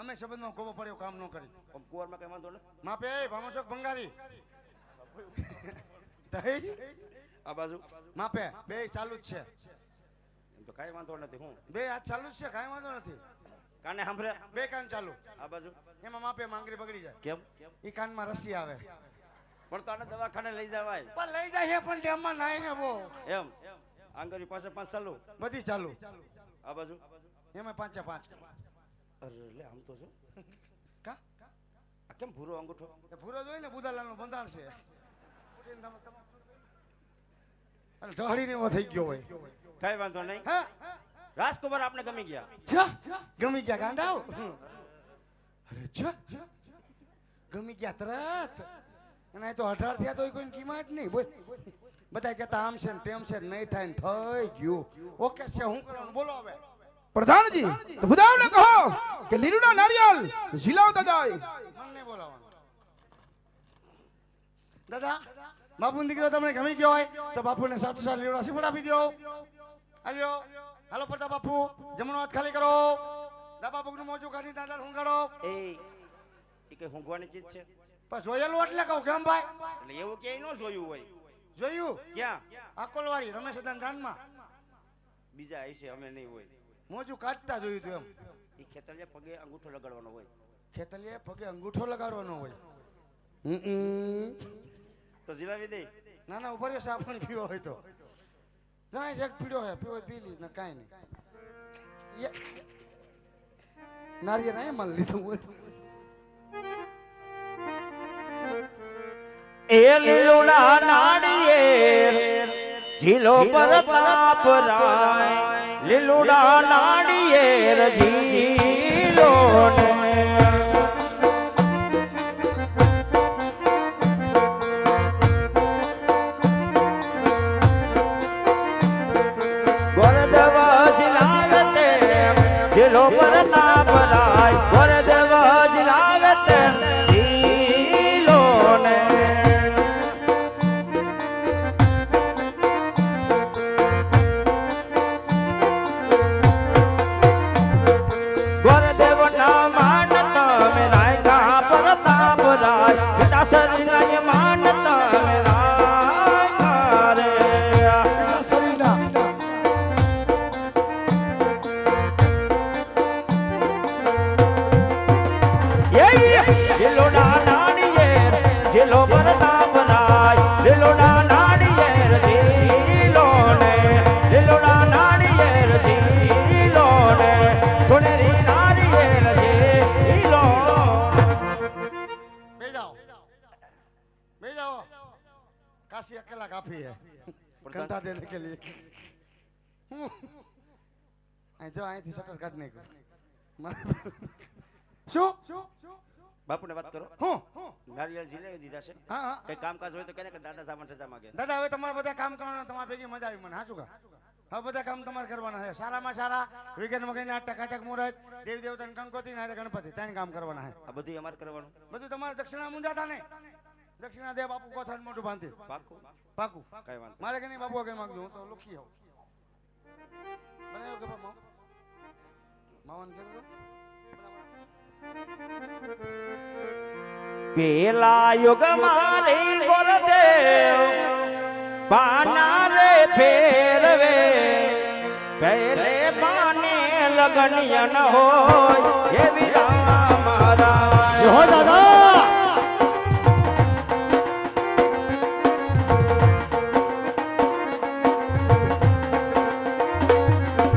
અમે સંબંધમાં ગોબો પડ્યો કામ ન કરી. પણ કુંવરમાં કઈ વાંધો નથી. માપે ભામોશોક ભંગારી તહી આ બાજુ માપે બે ચાલુ જ છે. એમ તો કઈ વાંધો નથી. હું બે હાથ ચાલુ જ છે કાઈ વાંધો નથી. કાને સાંભળે બે કાન ચાલુ. આ બાજુ એમાં માપે માંગરી બગડી જાય. કેમ? ઈ કાનમાં રસી આવે પણ તો આને દવાખાને લઈ જવાય. પણ લઈ જાય છે પણ તેમાં નાય હે બો એમ આંગળી પાસે 5 ચાલુ બધી ચાલુ. આ બાજુ એમાં 5 5 અરે લે આમ તો શું કા આ કેમ ભૂરો અંગૂઠો? એ ભૂરો જોઈ ને બુધાલાલ નો બંધાણ છે. અને ઢહડી ને એવો થઈ ગયો હોય. કઈ વાંધો નહીં. હા રાજકુમાર આપને ગમી ગયા. ગમી ગયા ગાંડાઓ. અરે છ ગમી ગયા તરત. અને તો 18 થયા તો કોઈ કિંમત નહીં. બોલ બધા કહેતા આમ છે ને તેમ છે નહીં થાય ને થઈ ગયું. ઓકે છે હું કરવાનું બોલો હવે. પ્રધાનજી તો બુધાવને કહો કે લીલુડા નારિયેલ ઝીલાવતા જાય. મને નહીં બોલાવવાનું. દાદા બાપુનો દીકરો તમને ગમી ગયો હોય તો બાપુને 7 લીવડા સિફળ આપી દો. આલ્યો હાલો પ્રતાપ બાપુ જમણો હાથ ખાલી કરો. દાબા બગનું મોજું કાઢી દાદા હુંગાડો. એ કઈ ઊંઘવાની ચીજ છે? પણ જોયેલું એટલે કહું કેમ ભાઈ? એટલે એવું ક્યાંય ન જોયું હોય. જોયું ક્યાં? આકોલવાડી રમેશ દાનમાં બીજા હશે અમે નહીં હોય. મોજું કાઢતા જોયું તું એમ. એ ખેતરિયા પગે અંગૂઠો લગાડવાનો હોય. ખેતલીએ પગે અંગૂઠો લગાડવાનો હોય. તો જીલાવી દે. ના ના ઉપર સાબણ પીવો હોય તો જાય જગ પીડો હે પીવો પી લી ને કાંઈ નહીં. નારિયેળ આય માલ લીધું હોય. એ લીલુડા નાળિયેર ઝીલો પ્રતાપ રાય લીલુડા નાળિયેર ઝીલો ને ગોરદેવ ઝીલાવે તે ઝીલો પ્રતાપ રાય ગોરદેવ ઝીલાવે તે ઝીલો ને ગોરદેવ ના માન તમે રાય પ્રતાપ રાય પિતાશ્રી ના માન તમે રાય રે લીલોડા નાળિયેર જીલો પ્રતાપરાય લીલોડા નાળિયેર જીલો ને લીલોડા નાળિયેર જીલો ને સોનેરી નાળિયેર જીલો બે जाओ काशी अकेला काफी है कंधा देने के लिए जो आई थी शटर काटने को શું બાપુને વાત કરો હું નારિયેળ જીલે દીધા છે હા હા કઈ કામકાજ હોય તો કેને કે દાદા સામાન રજા માંગે દાદા હવે તમારે બધા કામ કરવાના તમારે ભેગી મજા આવી મને હાચું કા હવે બધા કામ તમારે કરવાના છે સારામાં સારા વીકેન્ડમાં કહીને ટકાટક મુહૂર્ત દેવ દેવતા કંકોત્રી ને ગણપતિ ત્રણ કામ કરવાના છે આ બધું અમારે કરવાનું બધું તમારે દક્ષિણા મુંજાતા ને દક્ષિણા દે બાપુ કોથાન મોટું બાંધી પાકું પાકું કઈ વાંધો મારે કે નહીં બાપુ કઈ માંગજો હું તો લુખી આવું બનાવ્યો કે બાપુ માવન કીધું પેલા યુગ મારી ગુરુદેવ પાના રે ફેરવે પહેલે પાને લગનિયા ન હોય એવી રામ રાય હો દાદા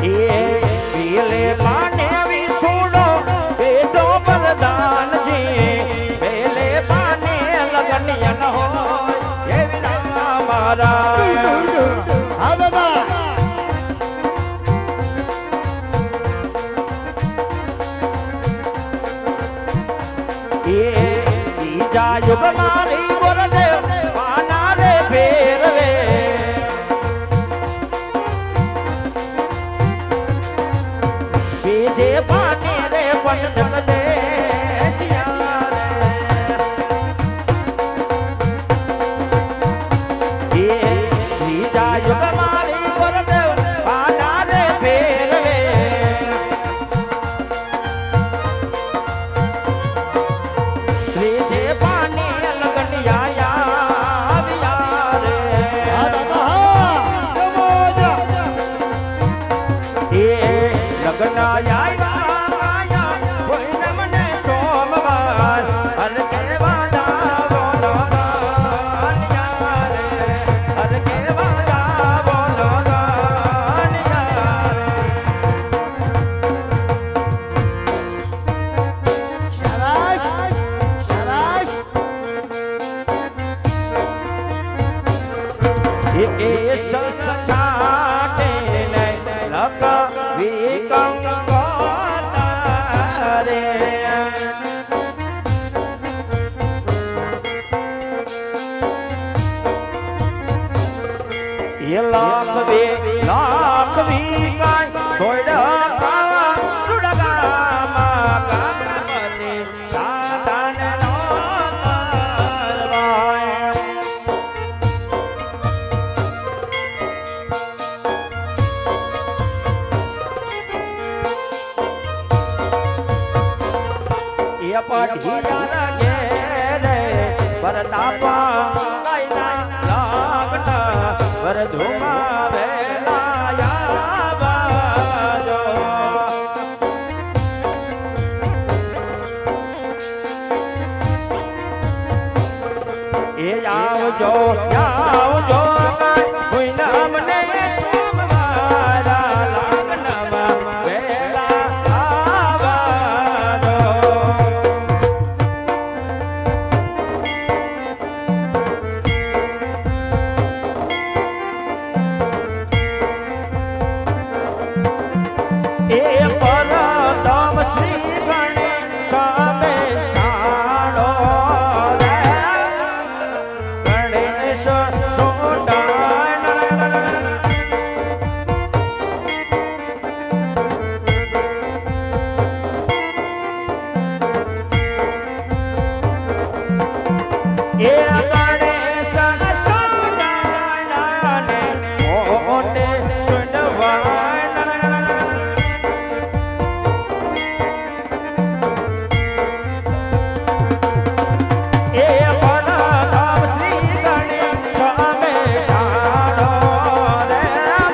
એ પેલે પાને વિસુડો બેટો પ્રધાનજી પહેલે પાને લગનિયા ન હોય એવી રામ રાય હા દાદા બીજા યુગ મારી ગુરુદેવ પાના રે ફેરવે બીજે પાને રે પંડક દેશિયા રે બીજા યુગ મારી ગુરુદેવ પાના રે ફેરવે ત્રીજે પાને લગનિયા આવ્યા રે હા દાદા હા જમોજા એ લગ્ન આવ્યા કોઈ મને સોમવાર હર કેવા જાવો ગાનિયા રે હર કેવા જાવો ગાનિયા રે શાબાશ શાબાશ એકે સચાટે ને લક વિકંગ તારે એ લાખ વી કાય થોડા કાવા સુડગા કામતે સાધન નો કરવાય એ પઢિયા ઘેરે પરતાપા કઈના લાગના વરધુમા વેલાયા બાજો એ આવજો આવજો કોઈ નામ ને સોમવારા લાગનમાં વેલા આવાજો એ પરતમ શ્રી ગણેશ સામે શાળો રે ગણેશ સોડાણ એ ગણેશ સોડાણ ને મોટે સુનવાણ એ પરધામ શ્રી ગણેશ સામે શાળો રે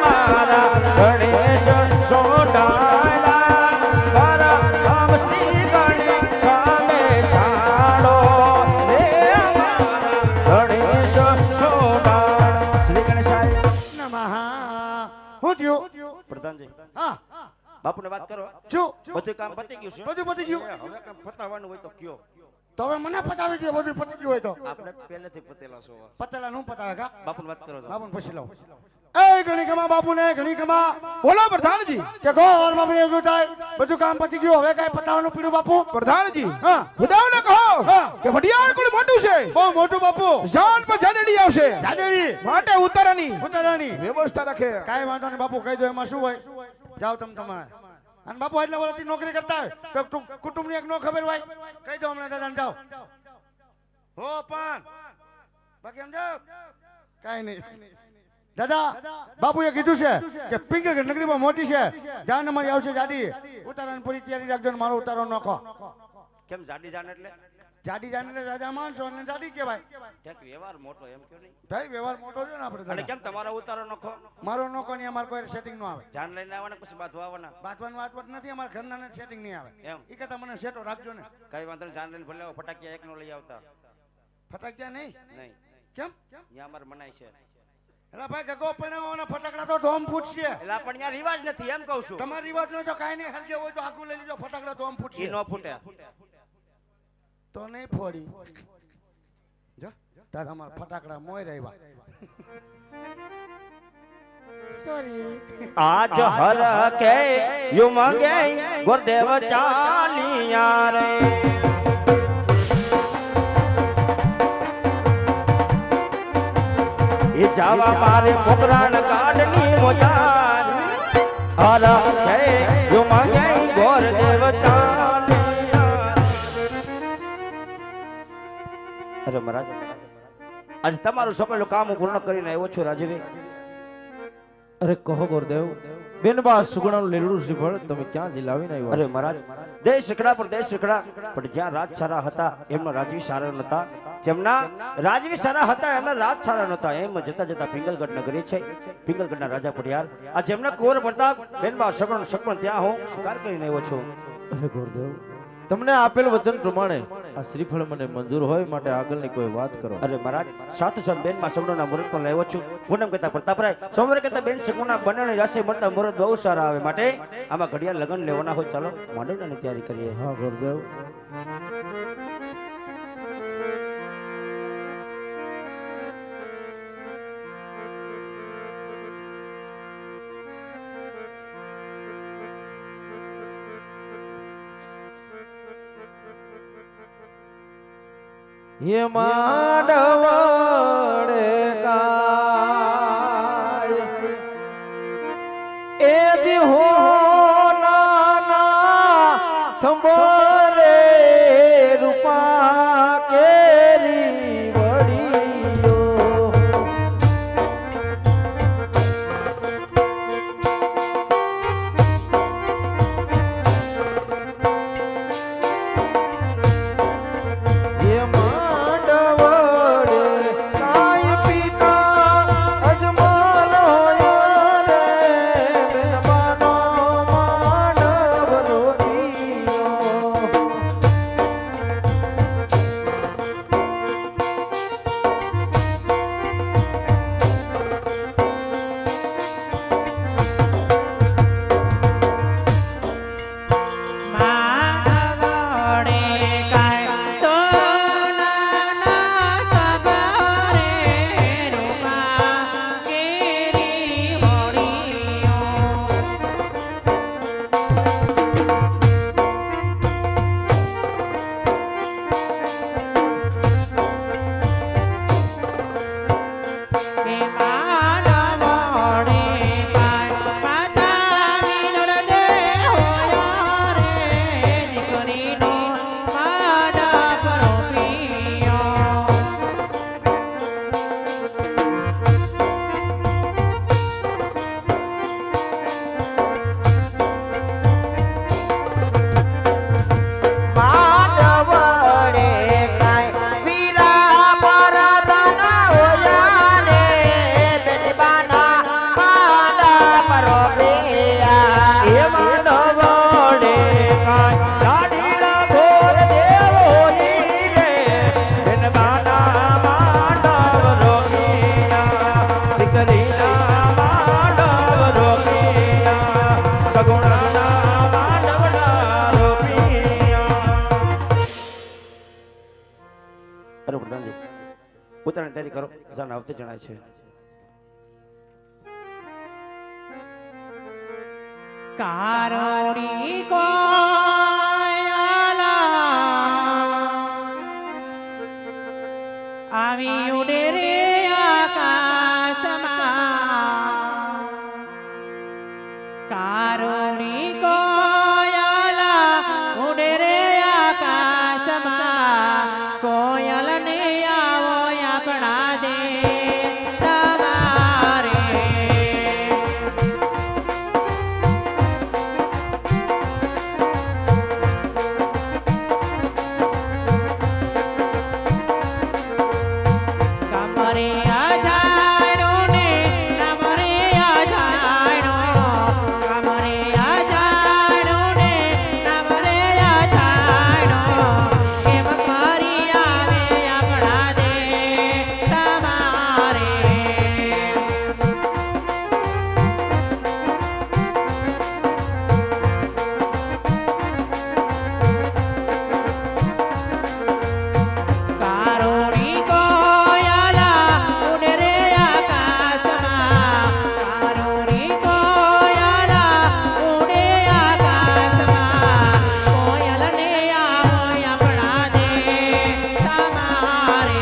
મારા ગણેશ સોડાણા પરધામ શ્રી ગણેશ સામે કામ પતી ગયું છે બધું પતી ગયું એ હવે કામ પતાવવાનું હોય તો કયો તો હવે મને પતાવી દે બધું પતી ગયું હોય તો આપણે પહેલેથી પતેલા છો પતેલા નું પતાવે કા બાપુની વાત કરો છો બાપુ પછી લાવ એ ઘણી કમા બાપુ ને ઘણી કમા બોલો પ્રધાનજી કે ગોર બાપુ એવું થાય બધું કામ પતી ગયું હવે કઈ પતાવવાનું પીડું બાપુ પ્રધાનજી હા ઉદાવને કહો હા. કે વડિયાળ કોઈ મોટું છે બહુ મોટું બાપુ જાન પર જાડેડી આવશે દાદેડી માટે ઉતારાની ઉતારાની વ્યવસ્થા રાખે કાઈ વાંધો નહીં બાપુ કહી દો એમાં શું હોય જાઓ તમારે અને બાપુ એટલા વર્ષથી નોકરી કરતા હોય તો કુટુંબની એક નો ખબર હોય કહી દો હમણાં દાદાને જાઓ હો પણ બાકી એમ જાઓ કાઈ નહીં દાદા બાપુએ કીધું છે કે પિંગલગઢ નગરીમાં મોટી છે જાન અમારી આવશે જાડી ઉતારાની પૂરી તૈયારી રાખજો ને મારો ઉતારો નોખો કેમ જાડી જાન એટલે જાડી જાન એટલે રાજા માણસો અને જાડી કહેવાય ઠેક વ્યવહાર મોટો એમ કયો નહીં ભાઈ વ્યવહાર મોટો છે ને આપણે અને દાદા. કેમ તમારો ઉતારો નખો મારો નોખો નહીં અમારે કોઈ સેટિંગ નો આવે જાન લઈને આવવાના પછી બાથવા આવવાના બાંધવાની વાત નથી અમારા ઘરના સેટિંગ નહીં આવે એમ એ કરતા મને સેટો રાખજો ને કઈ વાંધો નહીં જાન લઈને ભલે આવો, ફટાકિયા એક નો લઈ આવતા ફટાક્યા નહીં નહીં કેમ અહીંયા અમારે મનાય છે એટલે ભાઈ ગગો પણ ફટાકડા તો ધોમ ફૂટશે એટલે પણ ત્યાં રિવાજ નથી એમ કહું છું તમારી રિવાજ નો તો કાઈ નહીં હરગે હોય તો આગું લઈ લીધો ફટાકડા ધોમ ઈ ફૂટશે નો ફૂટે તો નહીં ફોડી જો તાર અમારા ફટાકડા મોય રહ્યા સોરી આજ હર કે યુમંગે ગુરદેવ ચાલિયા રે એ જાવા મારે મોગરાણ કાઢની મોજાર હર કે યુમંગે ગુરદેવ ચાલિયા અરે મહારાજ આજ તમારું સપેલું કામ હું પૂર્ણ કરીને આવ્યો છું રાજવી અરે કહો ગુરુદેવ બેનબા સુગણાનું લીલું શ્રીફળ તમે ક્યાં જીલાવીને આવ્યા અરે મહારાજ દેશ શીકડા પર દેશ શીકડા પણ જ્યાં રાજ સારા હતા એમનો રાજવી સારા નતા જેમના રાજવી સારા હતા એમના રાજ સારા નતા એમ જતા જતા પિંગલગઢ નગરી છે પિંગલગઢના રાજા પડિયાર આ જેમના કુંવર પ્રતાપ બેનબા સગણ સગણ ત્યાં હું શિકાર કરીને આવ્યો છું અરે ગુરુદેવ તમને આપેલ વચન પ્રમાણે આ શ્રીફળ મને મંજૂર હોય માટે આગળની કોઈ વાત કરો અરે મહારાજ સાત સમ બેનમાં સગણોના મુહૂર્ત પણ લાવ્યો છું પૂનમ કહેતા પ્રતાપરાય સોમવારે કહેતા બેન સગણોના બંનેની રાશિ મળતા મુહૂર્ત બહુ સારા આવે માટે આમાં ઘડિયાળ લગ્ન લેવાના હોય ચાલો માંડવડાની તૈયારી કરીએ હા ગુરુદેવ ये माडवड़े काय ए जी हो नाना थंबरे रूपा केरी वड़ियो ये ઉતરાણ તૈયારી કરો જાન આવતે જણાય છે કારોડી કોયલા આવી ઉડે રે આકાશમાં કારોડી કોયલા ઉડે રે આકાશમાં કોયલ ને આવો આપણા દે તમારે કમરે આજાણો ને કમરે આજાણો કમરે આજાણો ને કમરે આજાણો કેમ ફરી આવે આપણા દે તમારે કારોડી કોયલા ઉડે રે આકાશમાં કારોડી કોયલા ઉડે આકાશમાં કોયલ ને આવો આપણા દે તમારે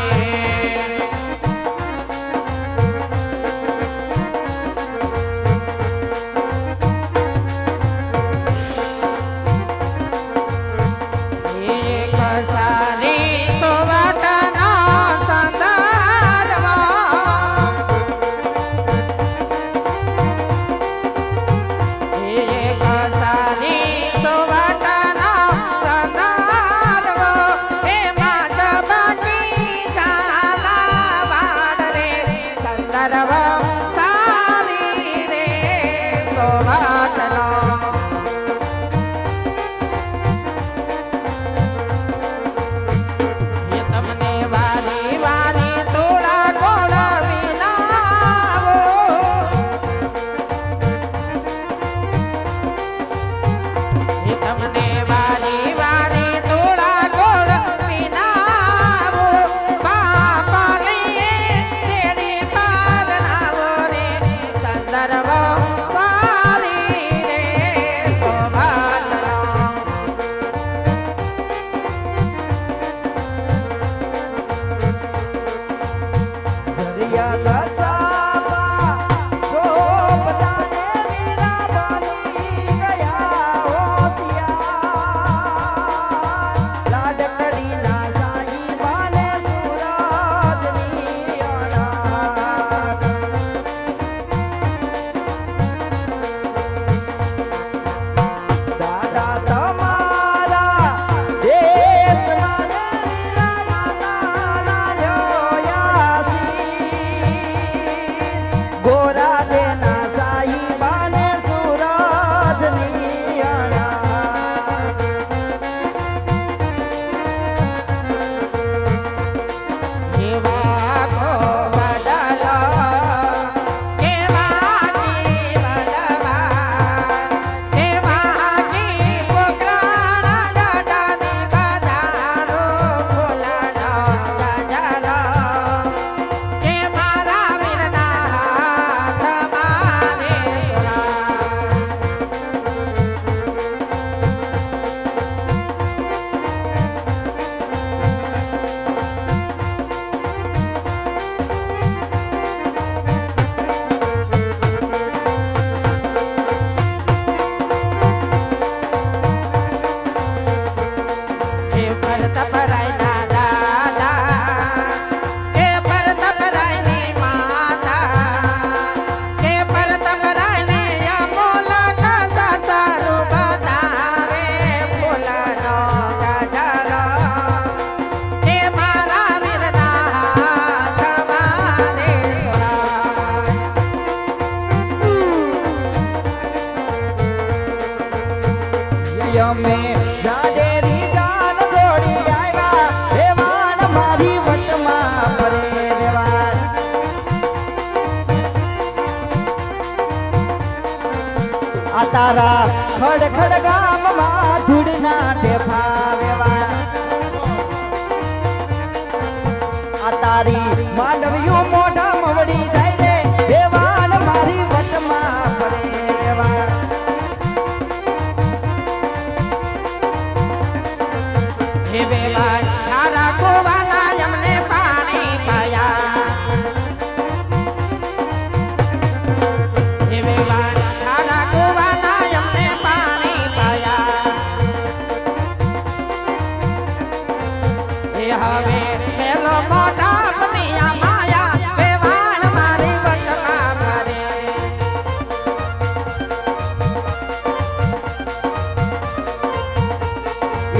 એક સારી સોવાટના સંદારમાં એક સારી સોવાટના સંદારમાં એમાં ચબકી ચાલા વાડ રે સંદર્ભ સારી રે સોવાટનો એ તમને વાલી વાલી તોડા ગોળા વિનાવો એ તમને વાલી વાલી તોડા ગોળા વિનાવો બાપા લઈએ તેડી પાર નાવો રે સંદર્ભ સારી રે સોભાતનો ઝરિયા લસાવા સોપતાને વીરા બની ગયા હોશિયાર લાડકડીના સાહીબાને સુરજની અણાર દાદા તમારા દેશમાં ને વીરા માતાના લ્યોયાસી ગોરા દેના સાહીબાને સુરજની અણાર કેવા કો બદલા કેવા કી બદલા કેવા કી પોકરાણા દાદાની બજારો ફૂલનો ગજારો કે મારા વીરના હાથમાં ને સોના એ પરત પરાયના દાદા એ પરત પરાયની માતા એ પરત પરાયને અમોલક સાસરું બનાવે ફૂલનો ગજારો એ મારા વીરના હાથમાં ને સોના યમે જાડેરી જાન જોડી આવ્યા દેવાન મારી વટમાં પરે દેવાન આ તારા ખડ ખડ ગામમાં ધૂળના ઢેફા વેવા આ તારી માંડવ્યું મોઢા મવડી જાય રે વેવાણ મારી વટમાં ફરે વેવાણ હે વેવાણ તારા ગોવાના અમને પાણી પાયા હે વેવાણ તારા ગોવાના અમને પાણી પાયા એ હવે પેલો મોટા બનિયા માયા વેવાણ મારી વટમાં ફરે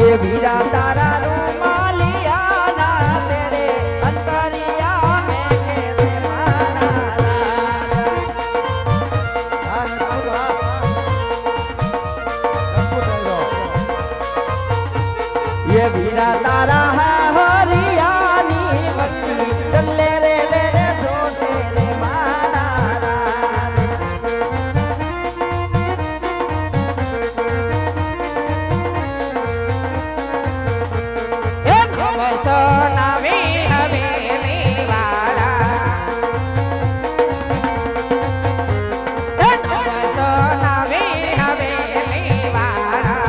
એ વીરા તારા રૂમાલિયાના તેરે અંતરિયા મેં કે રે મારા ये वीरा तारा हरियाणी मस्ती ले रे जो से रे मारा એ નવસો નવી હવેલી વાળા એ નવસો નવી હવેલી વાળા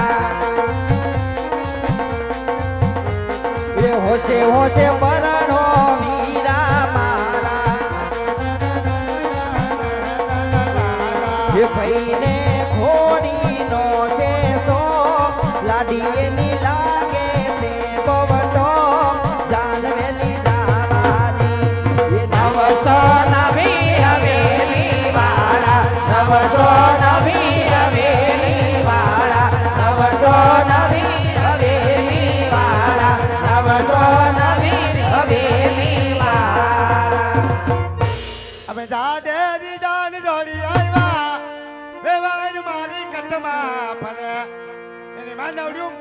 ये होशे होशे परણો वीरा मारा ये भाईने घोड़ी नो से सो लाडीए नी लागे से बवटो जानवेली जावानी ये નવસો નવી હવેલી વાળા નવસો નવી હવેલી વાળા નવસો નવી હવેલી વાળા નવસો નવી હવેલી વાળા અમે જાડેરી જાન જોડી આવ્યા વેવાણ મારી કટમાં ફરે એની માંડવ્યું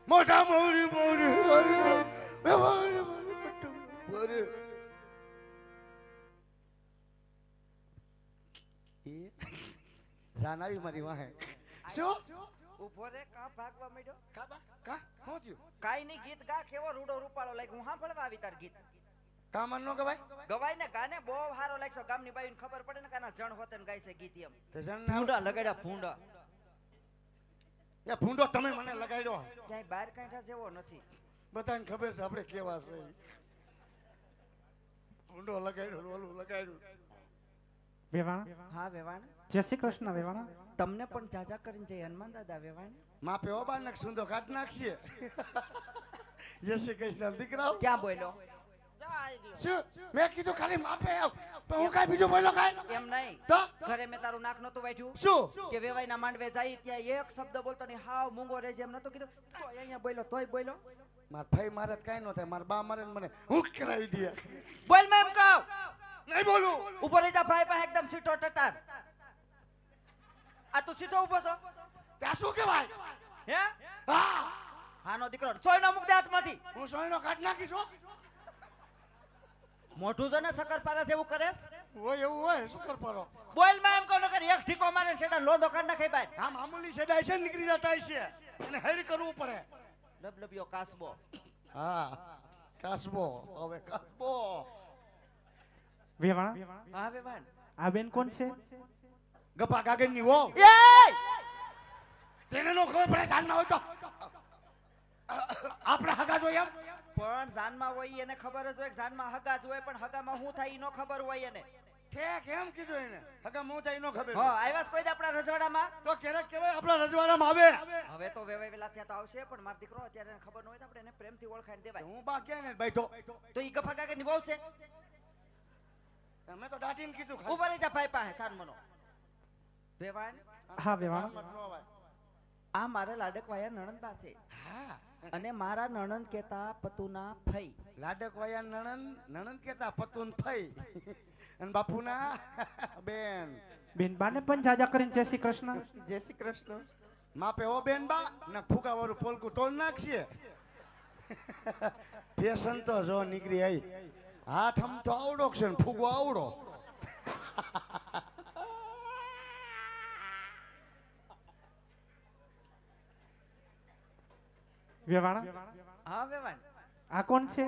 મોઢા મોડી મોડી વેવાણ મારી કટમાં ફરે જાન આવી મારી વાહે શું ઉભો રે કા ભાગવા માંડ્યો કા કા શું થયું કાઈ ની ગીત ગા કેવો રૂડો રૂપાળો લાગ હું સાંભળવા આવી તાર ગીત કામન નો ગવાય ગવાય ને ગાને બહુ સારો લાગશો ગામની બાઈને ખબર પડે ને કાના જણ હોતે ને ગાય છે ગીત એમ તે જણ ભૂંડા લગાડ્યા ભૂંડા એ ભૂંડો તમે મને લગાડ્યો ક્યાંય બહાર કાંઠા જેવો નથી બધાને ખબર છે આપણે કેવા છે ભૂંડો લગાડ્યો ઓલું લગાડ્યું વેવાણ હા વેવાણ જય શ્રી કૃષ્ણ વેવાણ તમને પણ જાજા કરીને જય હનુમાન દાદા વેવાણ માપે ઓબા નક સુંદો કાઢ નાખશે જય શ્રી કૃષ્ણ દીકરાઓ ક્યાં બોલ્યો શું મેં કીધું ખાલી માપે આવ પણ હું કાઈ બીજું બોલ્યો કાઈ એમ નહીં તો ઘરે મેં તારું નાક નતું વાઢ્યું શું કે વેવાઈના માંડવે જાય ત્યાં એક શબ્દ બોલતો નહીં હાવ મૂંગો રહે જેમ નતો કીધું તોય અહીંયા બોલ્યો તોય બોલ્યો માર ભાઈ મારે કાઈ ન થાય માર બા મારે ને મને હું કરાવી દે બોલ મેં એમ કહું નહીં બોલું ઉભો રહી જા ભાઈ પાસે એકદમ સીધો ટટાર આ તું સીધો ઉભો છો ત્યાં શું કહેવાય હે હા હાનો દીકરો સોયનો મુક દે હાથમાંથી હું સોયનો કાઢ નાખીશ હો મોઢું જો ને શકરપારા જેવું કરેસ હોય એવું હોય શું કર પારો બોલ માં એમ કહો નકર એક ઠીકો મારે છેડા લોદો કાઢ નાખે બાય આ મામૂલી સેડાઈ છે ને નીકળી જતા છે અને હેરી કરવું પડે લબલબિયો કાસબો હા કાસબો હવે કાસબો વેવાણ હા વેવાણ આ બેન કોણ છે ગપા કાગળની હો એ તેને નો ખબર પડે જાનમાં હોય તો આપણે હગા જોઈએ એમ પણ જાનમાં હોય એને ખબર જ હોય જાનમાં હગા જ હોય પણ હગામાં શું થાય ઈ નો ખબર હોય એને ઠેક એમ કીધું એને હગા મોં થાય નો ખબર હો આવ્યા કોઈ દે આપણા રજવાડામાં તો ક્યારેક કહેવાય આપણા રજવાડામાં આવે હવે તો વેવાઈ વેલા થયા તો આવશે પણ માર દીકરો અત્યારે એને ખબર ન હોય તો આપણે એને પ્રેમથી ઓળખાઈને દેવાય હું બા ક્યાં ને ભાઈ તો ઈ ગફા કાકે નિભાવ છે તમે તો દાટીને કીધું ઉભા રહી જા ભાઈ પાસે સાનમનો વેવાણ હા વેવાણ આ મારા લાડક વાયા નણંદબા છે હા અને મારા નણંદ કેતા પતુના ફઈ લાડક વાયા નણંદ કેતા પતુન ફઈ અને બાપુના બેન બેન બાને પણ જાજા કરીને જય શ્રી કૃષ્ણ જય શ્રી કૃષ્ણ માપે ઓ બેન બા ને ફૂકા વાળું પોલકું તોડ નાખશે ફેશન તો જો નીકળી આવી હાથ આમ તો આવડો છે ને ફૂગો આવડો વેવાણ હા વેવાણ આ કોણ છે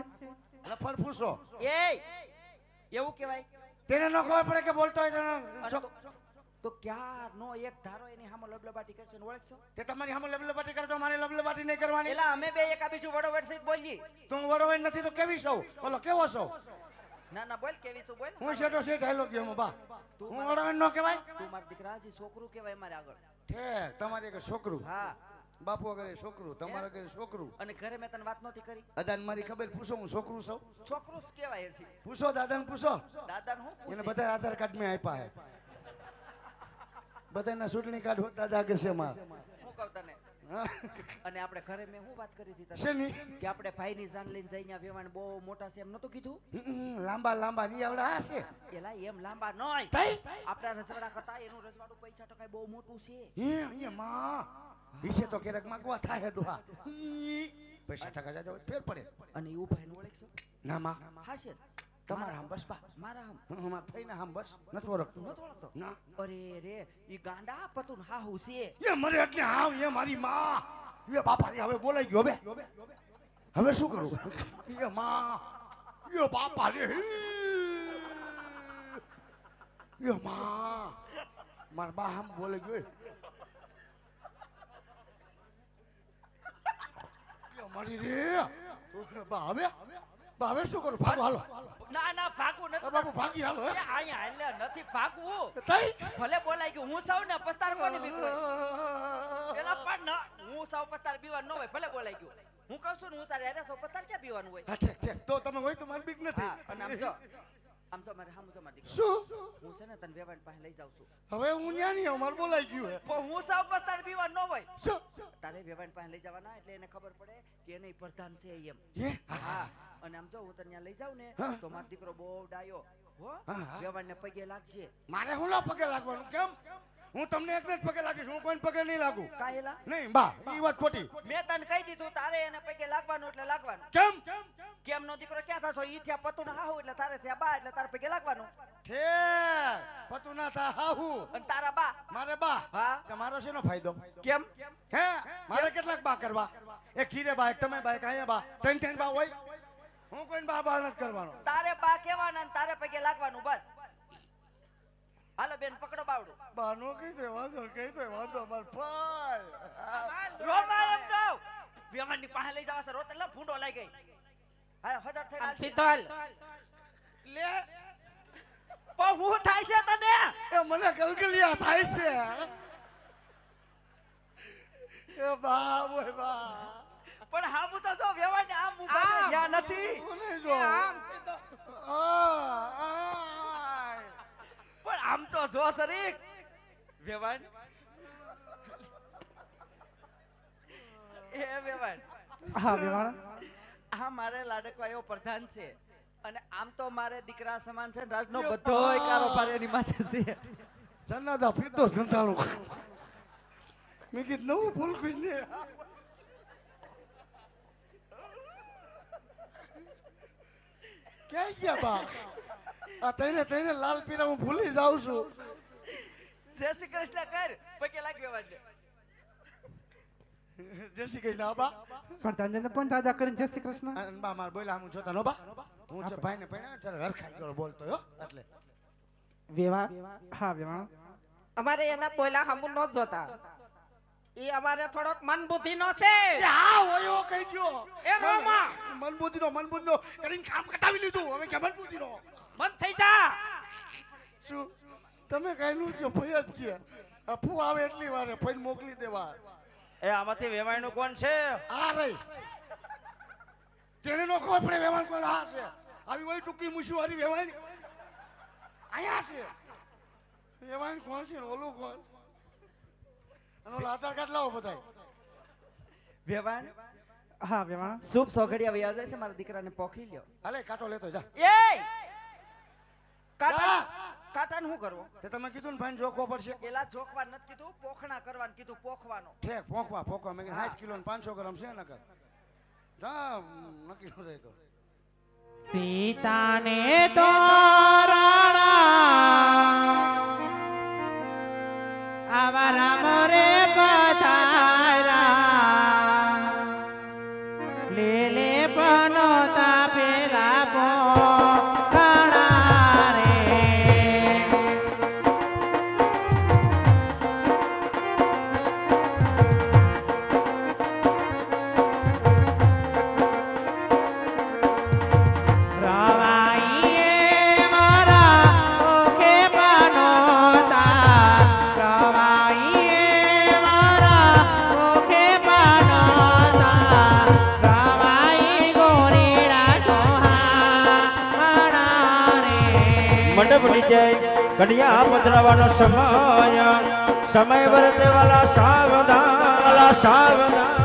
લફર ફૂસો એ એવું કહેવાય તેને ન ખબર પડે કે બોલતો હોય તેનો અને છોક- તો ક્યારનો એક ધારો એની સામે લબલબાટી કરશે ને ઓળખશો તે તમારી સામે લબલબાટી કરે તો મારે લબલબાટી નહીં કરવાની એલા અમે બે એકા બીજું વડોવડ સહિત બોલીએ તું વડોવાઈ નથી તો કેવી સૌ બોલો કેવો સૌ ના ના બોલ કેવી શું બોલ હું શેઠો શેઠ હેલો ગયો બા તું હું વડોવાઈ ન કહેવાય તું મારા દીકરા હજી છોકરું કહેવાય મારે આગળ ઠેક તમારે કે છોકરું હા બાપુ અગરે છોકરું તમારા ઘરે છોકરું અને ઘરે મેં તને વાત નહોતી કરી દાદાને મારી ખબર પૂછો હું છોકરું સૌ છોકરું જ કહેવાય હજી પૂછો દાદાને પૂછો દાદા હું એને પૂછે? બધા આધાર કાર્ડ મેં આપ્યા હે બધાના ચૂંટણી કાર્ડ હોત દાદા કે છે માં હું કહું તને હા? અને આપણે ઘરે મેં શું વાત કરી હતી તને શેની કે આપણે ભાઈની જાન લઈને જઈને વેવાણ બહુ મોટા છે એમ નતું કીધું લાંબા લાંબા ની આવડા આ છે એલા એમ લાંબા નોય તઈ આપણા રજવાડા કરતા એનું રજવાડું 50% બહુ મોટું છે એ માં વિશે તો ક્યારેક માગવા થાય ડોહા પૈસા ટકા જાય ફેર પડે અને એવું ભાઈને ઓળખશો ના માં હા છે તમારા હમ બસ બા મારા હમ અમારા ફઈના હમ બસ નથી ઓળખતો નતો ઓળખતો ના અરે રે ઈ ગાંડા પતુન હાહુ છે એ મરે એટલે હાવ એ મારી માં એ બાપા રે હવે બોલાઈ ગયો હવે શું કરું એ માં એ બાપા રે એ માં માર બા હમ બોલે ગયો એ મારી રે બા હવે શું કરું ભાગો હાલો ના ના ભાગવું એ નથી બાપુ ભાગી હાલો એ અહીંયા હાલે નથી ભાગવું તઈ ભલે બોલાઈ ગયું હું સૌ ને પસ્તાર કોની બીક હોય પેલા પણ ના હું સૌ પસ્તાર બીવાનું ન હોય ભલે બોલાઈ ગયું હું કહું છું ને હું તારે અરે સૌ પસ્તાર ક્યાં બીવાનું હોય હા ઠીક ઠીક તો તમે હોય તો મારી બીક નથી હા અને આમ તો મારે હામું તો મારી દીકરો શું હું છે ને તને વેવાણ પાસે લઈ જાઉં છું હવે હું ન્યા નહીં મારે બોલાઈ ગયું હે પણ હું સૌ પસ્તાર બીવાનું ન હોય શું તારે વેવાણ પાસે લઈ જવાના એટલે એને ખબર પડે કે એને પ્રધાન છે એમ હે હા અને આમ જો હું તને ત્યાં લઈ જાઉં ને હા. તો મારો દીકરો બહુ ડાયો હો હા, હા. વેવાણ ને પગે લાગશે મારે હું ના પગે લાગવાનું કેમ હું તમને એકને જ પગે લાગીશ હું કોઈને પગે નહીં લાગુ કાયેલા નહીં બા એ વાત ખોટી મેં તને કહી દીધું તારે એને પગે લાગવાનું એટલે લાગવાનું કેમ કેમ નો દીકરો ક્યાં થશો ઈ થયા પતુ ના હાહુ એટલે તારે થયા બા એટલે તારે પગે લાગવાનું ઠેક પતું ના થા હાહુ અને તારા બા મારે બા હા તમારો શેનો ફાયદો કેમ હે મારે કેટલાક બા કરવા એક ખીરે બા એક તમે બા એક અહીંયા બા ત્રણ બા હોય હું કોઈને બા નથી કરવાનો તારે બા કહેવાના અને તારે પગે લાગવાનું બસ હાલો બેન પકડો બાવડું બાનો કઈ દે વાંધો માર ભાઈ રોમા એમ કહું વેવાણની પાસે લઈ જવા છે રોત એટલે ફૂંડો લઈ ગઈ હા હજાર થઈ આમ શીતલ લે પણ હું થાય છે તને એ મને ગલગલિયા થાય છે એ બા ઓય બા પણ હામું તો જો વેવાણને આમ ઊભા છે યા નથી બોલે જો આમ સીધો. આય પણ આમ તો જો તરીક વેવાણ એ વેવાણ હા વેવાણ આ મારે લાડકવા એવો પ્રધાન છે અને આમ તો મારે દીકરા સમાન છે ને રાજનો બધોય કારોબાર એની માથે છે જન્નત ફીરતો સંતાણું મેં કીધું નવું ફૂલ ખુશને ક્યાં ગયા બા આ તઈને લાલ પીરા હું ભૂલી જાઉં છું જય શ્રી કૃષ્ણ કર પગે લાગ વેવાણને જય શ્રી કૃષ્ણ બા પણ તને પણ દાદા કરીને જય શ્રી કૃષ્ણ અને બા માર બોલ્યા હું જોતા નો બા હું છે ભાઈને પૈણા ત્યારે હરખાઈ ગયો બોલતો હો એટલે વેવા હા વેવાણ અમારે એના બોલા હમું ન જોતા ઈ અમારે થોડોક મન બુદ્ધિ નો છે એ હા ઓયો કહી ગયો એ રોમા મન બુદ્ધિનો કરીને કામ કટાવી લીધું હવે કે મન બુદ્ધિનો બંધ થઈ જા શું તમે કઈ નું કે ભય જ કે અફુ આવે એટલી વારે ફઈને મોકલી દેવા એ આમાંથી વેવાણનું કોણ છે આ રહી તેને નો ખબર પડે વેવાણ કોણ આ છે આવી વળી ટૂંકી મૂછું વાળી વેવાણ અહીંયા છે વેવાણ કોણ છે ઓલું કોણ અને ઓલા આધાર કાર્ડ લાવો બધાય વેવાણ હા વેવાણ શુભ સોગડિયા વ્યાજ છે મારા દીકરાને પોખી લ્યો હાલે કાંટો લેતો જા એ કાટા કાટાને શું કરવો તે તમે કીધું ને ભાઈ જોખવો પડશે એલા જોખવા નથી કીધું પોખણા કરવાનું કીધું પોખવાનો ઠેક પોખવા મેં 60 કિલો ને 500 ગ્રામ છે નકર જા નક્કી ન થાય તો સીતાને તોરણા આવા રામ રે પધારા લે લે પનોતા પેલા કન્યા પધરાવાનો સમય સમય વર્તે વાલા સાવધાન